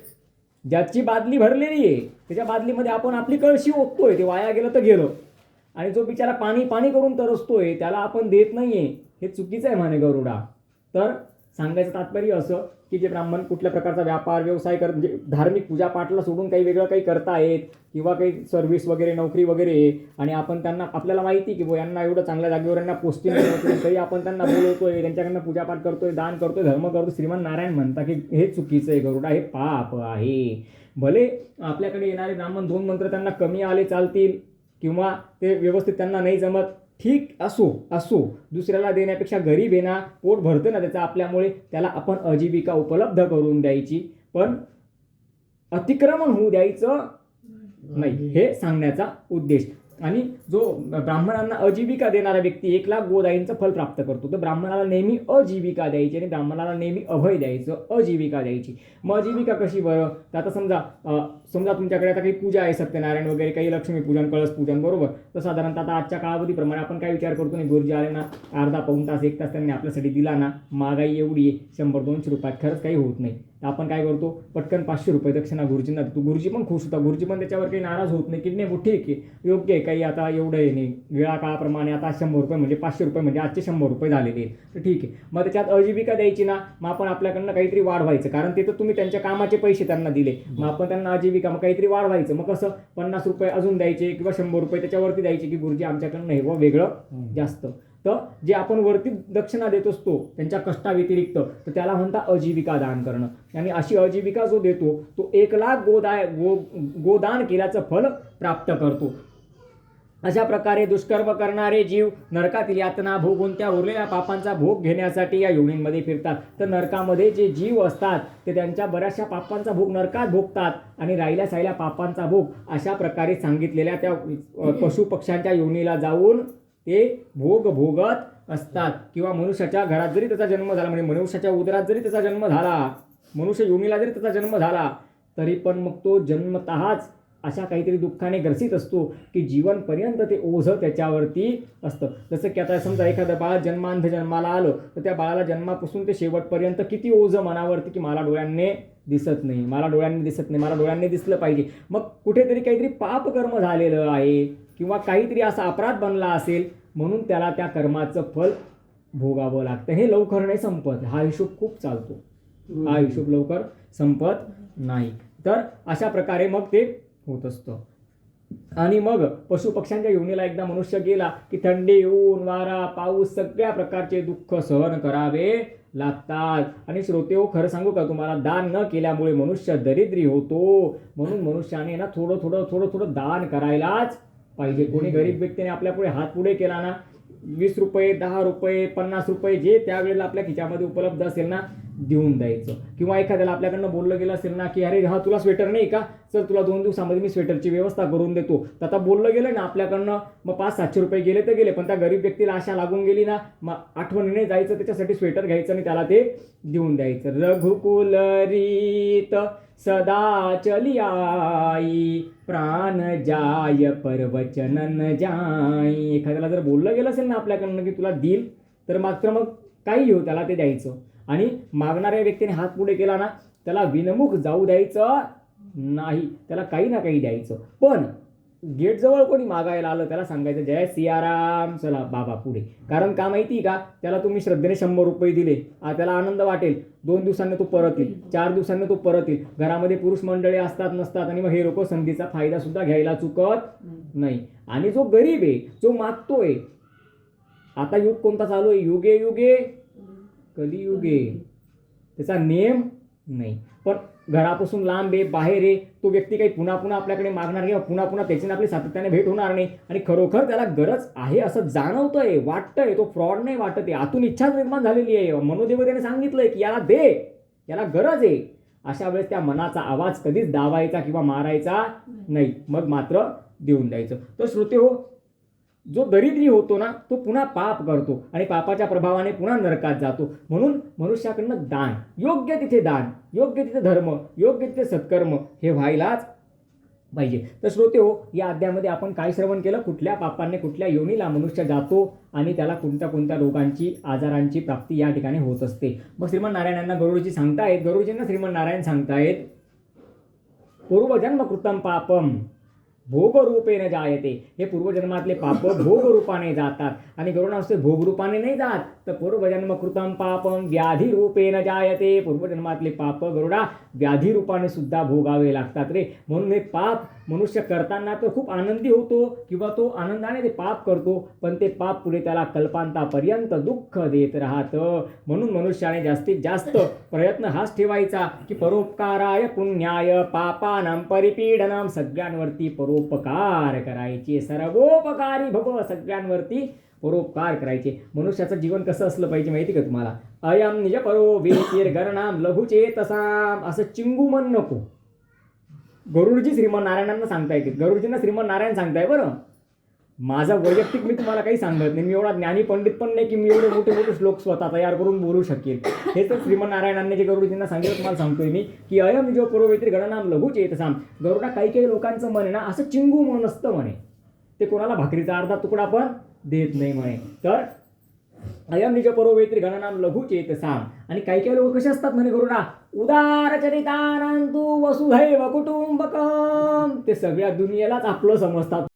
ज्याची बादली भरलेली आहे त्याच्या बादलीमध्ये आपण आपली कळशी ओततोय, ते वाया गेलं तर गेलं. आणि जो बिचारा पाणी पाणी करून तरसतोय त्याला आपण देत नाहीये, हे चुकीचं आहे म्हणे गरुडा. तर सांगायचं तात्पर्य असं की जे ब्राह्मण कुठल्या प्रकारचा व्यापार व्यवसाय म्हणजे धार्मिक पूजापाठला सोडून काही वेगळं काही करतायत किंवा काही सर्व्हिस वगैरे नोकरी वगैरे, आणि आपण त्यांना आपल्याला माहिती की यांना एवढं चांगल्या जागेवर यांना पोस्टिंग मिळतोय तरी आपण त्यांना बोलवतोय, त्यांच्याकडनं पूजापाठ करतोय, दान करतोय, धर्म करतोय, श्रीमंत नारायण म्हणता की हे चुकीचं आहे गरुडा, हे पाप आहे. भले आपल्याकडे येणारे ब्राह्मण 2 मंत्र त्यांना कमी आले चालतील किंवा ते व्यवस्थित त्यांना नाही जमत, ठीक असो दुसऱ्याला देण्यापेक्षा गरीब आहे ना, पोट भरतं ना त्याचा आपल्यामुळे, त्याला आपण आजीविका उपलब्ध करून द्यायची, पण अतिक्रमण होऊ द्यायचं नाही, हे सांगण्याचा उद्देश. आणि जो ब्राह्मणांना आजीविका देणारा व्यक्ती 1 लाख गोदाईंचं फल प्राप्त करतो, तर ब्राह्मणाला नेहमी आजीविका द्यायची आणि ब्राह्मणाला नेहमी अभय द्यायचं, आजीविका द्यायची. मग आजीविका कशी बरं? तर आता समजा तुमच्याकडे आता काही पूजा आहे, सत्यनारायण वगैरे, काही लक्ष्मीपूजन, कळस पूजन, बरोबर. तर साधारणतः आता आजच्या कालावधीप्रमाणे आपण काय विचार करतो, नाही गुरुजी आले ना, अर्धा पाऊण तास 1 तास त्यांनी आपल्यासाठी दिला ना, महागाई एवढी आहे, 100-200 रुपयात खरंच काही होत नाही, तर आपण काय करतो, पटकन 500 रुपये दक्षिणा गुरुजींना देतो. गुरुजी पण खुश होता, गुरुजी पण त्याच्यावर काही नाराज होत नाही की नाही ठीक आहे, योग्य आहे, काही आता एवढं आहे नाही, वेळा काळाप्रमाणे आता 100 रुपये म्हणजे 500 रुपये म्हणजे आजचे 100 रुपये झालेले आहेत, तर ठीक आहे. मग त्याच्यात आजीविका द्यायची ना, मग आपण आपल्याकडनं काहीतरी वाढवायचं, कारण ते तर तुम्ही त्यांच्या कामाचे पैसे त्यांना दिले, मग आपण त्यांना आजीविका मग काहीतरी वाढवायचं. मग कसं 50 रुपये अजून द्यायचे किंवा 100 रुपये त्याच्यावरती द्यायचे की गुरुजी आमच्याकडनं हे व वेगळं जास्त. तर जे आपण वरती दक्षिणा देत असतो त्यांच्या कष्टाव्यतिरिक्त, तर त्याला म्हणतात आजीविका दान करणं. आणि अशी आजीविका जो देतो तो 1 लाख गोदान केल्याचं फल प्राप्त करतो. अशा प्रकारे दुष्कर्म करणारे जीव नरकातील यातना भोगून त्या उरलेल्या पापांचा भोग घेण्यासाठी या योनींमध्ये फिरतात. तर नरकामध्ये जे जीव असतात ते त्यांच्या बऱ्याचशा पापांचा भोग नरकात भोगतात आणि राहिल्या साहिल्या पापांचा भोग अशा प्रकारे सांगितलेल्या त्या पशुपक्ष्यांच्या योनीला जाऊन ते भोगत असतात. किंवा मनुष्याच्या घरात जरी त्याचा जन्म झाला, म्हणजे मनुष्याच्या उदरात जरी त्याचा जन्म झाला, मनुष्य योनीला जरी त्याचा जन्म झाला, तरी पण मग तो जन्मतःच अशा काहीतरी दुःखाने ग्रसित असतो की जीवनपर्यंत ते ओझं त्याच्यावरती असतं. जसं की आता समजा एखादं बाळ जन्मांध जन्माला आलं, तर त्या बाळाला जन्मापासून ते शेवटपर्यंत किती ओझं मनावरती की मला डोळ्यांनी दिसत नाही, मला डोळ्यांनी दिसलं पाहिजे. मग कुठेतरी काहीतरी पापकर्म झालेलं आहे किंवा काहीतरी असा अपराध बनला असेल म्हणून त्याला त्या कर्माचं फल भोगावं लागतं. हे लवकर नाही संपत, हा हिशोब खूप चालतो, हा हिशोब लवकर संपत नाही. तर अशा प्रकारे मग ते होत असतं. आणि मग पशुपक्ष्यांच्या योनीला एकदा मनुष्य गेला की थंडी, ऊन, वारा, पाऊस सगळ्या प्रकारचे दुःख सहन करावे लागतात. आणि श्रोतेहो, खरं सांगू का तुम्हाला, दान न केल्यामुळे मनुष्य दरिद्री होतो. म्हणून मनुष्याने ना थोडं थोडं थोडं थोडं दान करायलाच पाहिजे. कोणी गरीब व्यक्तीने आपल्या पुढे हात पुढे केला ना, 20 रुपये, 10 रुपये, 50 रुपये जे त्यावेळेला आपल्या खिच्यामध्ये उपलब्ध असेल ना, देऊन द्यायचं. किंवा एखाद्याला आपल्याकडनं बोललं गेलं असेल ना की अरे हा तुला स्वेटर नाही का, चल तुला 2 दिवसामध्ये मी स्वेटरची व्यवस्था करून देतो, तर आता बोललं गेलं ना आपल्याकडनं, मग 500-700 रुपये गेले तर गेले, पण त्या गरीब व्यक्तीला आशा लागून गेली ना, मग आठवणीने जायचं त्याच्यासाठी स्वेटर घ्यायचं आणि त्याला ते देऊन द्यायचं. रघुकुल रीत सदा चली आई, प्राण जाय परवचन न जाई. एखाद्याला जर बोललं गेलं असेल ना आपल्याकडनं की तुला देईल, तर मात्र मग काही घेऊ त्याला ते द्यायचं. आणि मागणाऱ्या व्यक्तीने हात पुढे केला ना, त्याला विनमुख जाऊ द्यायचं नाही, त्याला काही ना काही द्यायचं. पण गेटजवळ कोणी मागायला आलं त्याला सांगायचं जय सियाराम, चला बाबा पुढे. कारण का माहिती का, त्याला तुम्ही श्रद्धेने 100 रुपये दिले, त्याला आनंद वाटेल, 2 दिवसांनी तो परत येईल, 4 दिवसांनी तो परत येईल. घरामध्ये पुरुष मंडळी असतात नसतात, आणि मग हे लोक संधीचा फायदा सुद्धा घ्यायला चुकत नाही. आणि जो गरीब आहे, जो मागतोय, आता युग कोणता चालू आहे, युगे युगे कलियुगे, त्याचा नेम नाही. पण घरापासून लांब आहे, बाहेर आहे, तो व्यक्ती काही पुन्हा पुन्हा आपल्याकडे मागणार किंवा पुन्हा पुन्हा त्याची आपली सातत्याने भेट होणार नाही. आणि खरोखर त्याला गरज आहे असं जाणवतंय, वाटतंय, तो फ्रॉड नाही वाटत आहे, आतून इच्छा निर्माण झालेली आहे, मनोदेवतेने सांगितलंय की याला दे, याला गरज आहे. अशा वेळेस त्या मनाचा आवाज कधीच दाबायचा किंवा मारायचा नाही, मग मात्र देऊन द्यायचं. तर श्रोते हो, जो दरिद्री होतो ना, तो पुन्हा पाप करतो आणि पापाच्या प्रभावाने पुन्हा नरकात जातो. म्हणून मनुष्याकडनं दान, योग्य तिथे दान, योग्य तिथे धर्म, योग्य तिथे सत्कर्म हे व्हायलाच पाहिजे. तर श्रोते हो, या अध्यायामध्ये आपण काय श्रवण केलं, कुठल्या पापाने कुठल्या योनीला मनुष्य जातो आणि त्याला कोणत्या कोणत्या रोगांची, आजारांची प्राप्ती या ठिकाणी होत असते. मग श्रीमन नारायणांना गरुडजी सांगतायत, गरुडजींना श्रीमन नारायण सांगतायत, पूर्वजन्म कृतम पापम भोगरूपेने जायते. हे पूर्वजन्मातले पाप भोगरूपाने जातात. आणि गरुडा असते भोगरूपाने नाही जात, तर पूर्वजन्म कृतम पापम व्याधी रूपेन जायते. पूर्वजन्मातले पाप गरुडा व्याधी रूपाने सुद्धा भोगावे लागतात रे. म्हणून हे पाप मनुष्य करताना तर खूप आनंदी होतो किंवा तो आनंदाने ते पाप करतो, पण ते पाप पुढे त्याला कल्पांतापर्यंत दुःख देत राहतं. म्हणून मनुष्याने जास्तीत जास्त प्रयत्न हाच ठेवायचा की परोपकाराय पुण्याय पापानां परिपीडनम, सगळ्यांवरती परोपकार करायचे, सर्वोपकारी भव, सगळ्यांवरती परोपकार करायचे. मनुष्याचं जीवन कसं असलं पाहिजे माहिती का तुम्हाला, अयम निज परो वीर्गणाम लघुचेतसाम, असं चिंगू मन नको. गरुडजी श्रीमन नारायणांना सांगता येते, गरुडजींना श्रीमन नारायण सांगताय. बरं, माझा वैयक्तिक मी तुम्हाला काही सांगत नाही, मी एवढा ज्ञानी पंडित पण नाही की मी एवढे मोठे मोठे श्लोक स्वतः तयार करून बोलू शकेल. हे तर श्रीमन नारायणांनी जे गरुडजींना सांगितलं तुम्हाला सांगतोय मी की अयम निज परो वीर्गणाम लघुचेतसाम. गरुडा काही काही लोकांचं मन आहे ना असं चिंगू मन असतं म्हणे, ते कोणाला भाकरीचा अर्धा तुकडा पण देत नाही म्हणे. तर अयम निज परो गणनाम लघु चेतसाम. आणि काही काही लोक कसे असतात म्हणे गरुडा, उदार चरितानंतु वसुधैव कुटुंबकम, ते सगळ्या दुनियेलाच आपलं समजतात.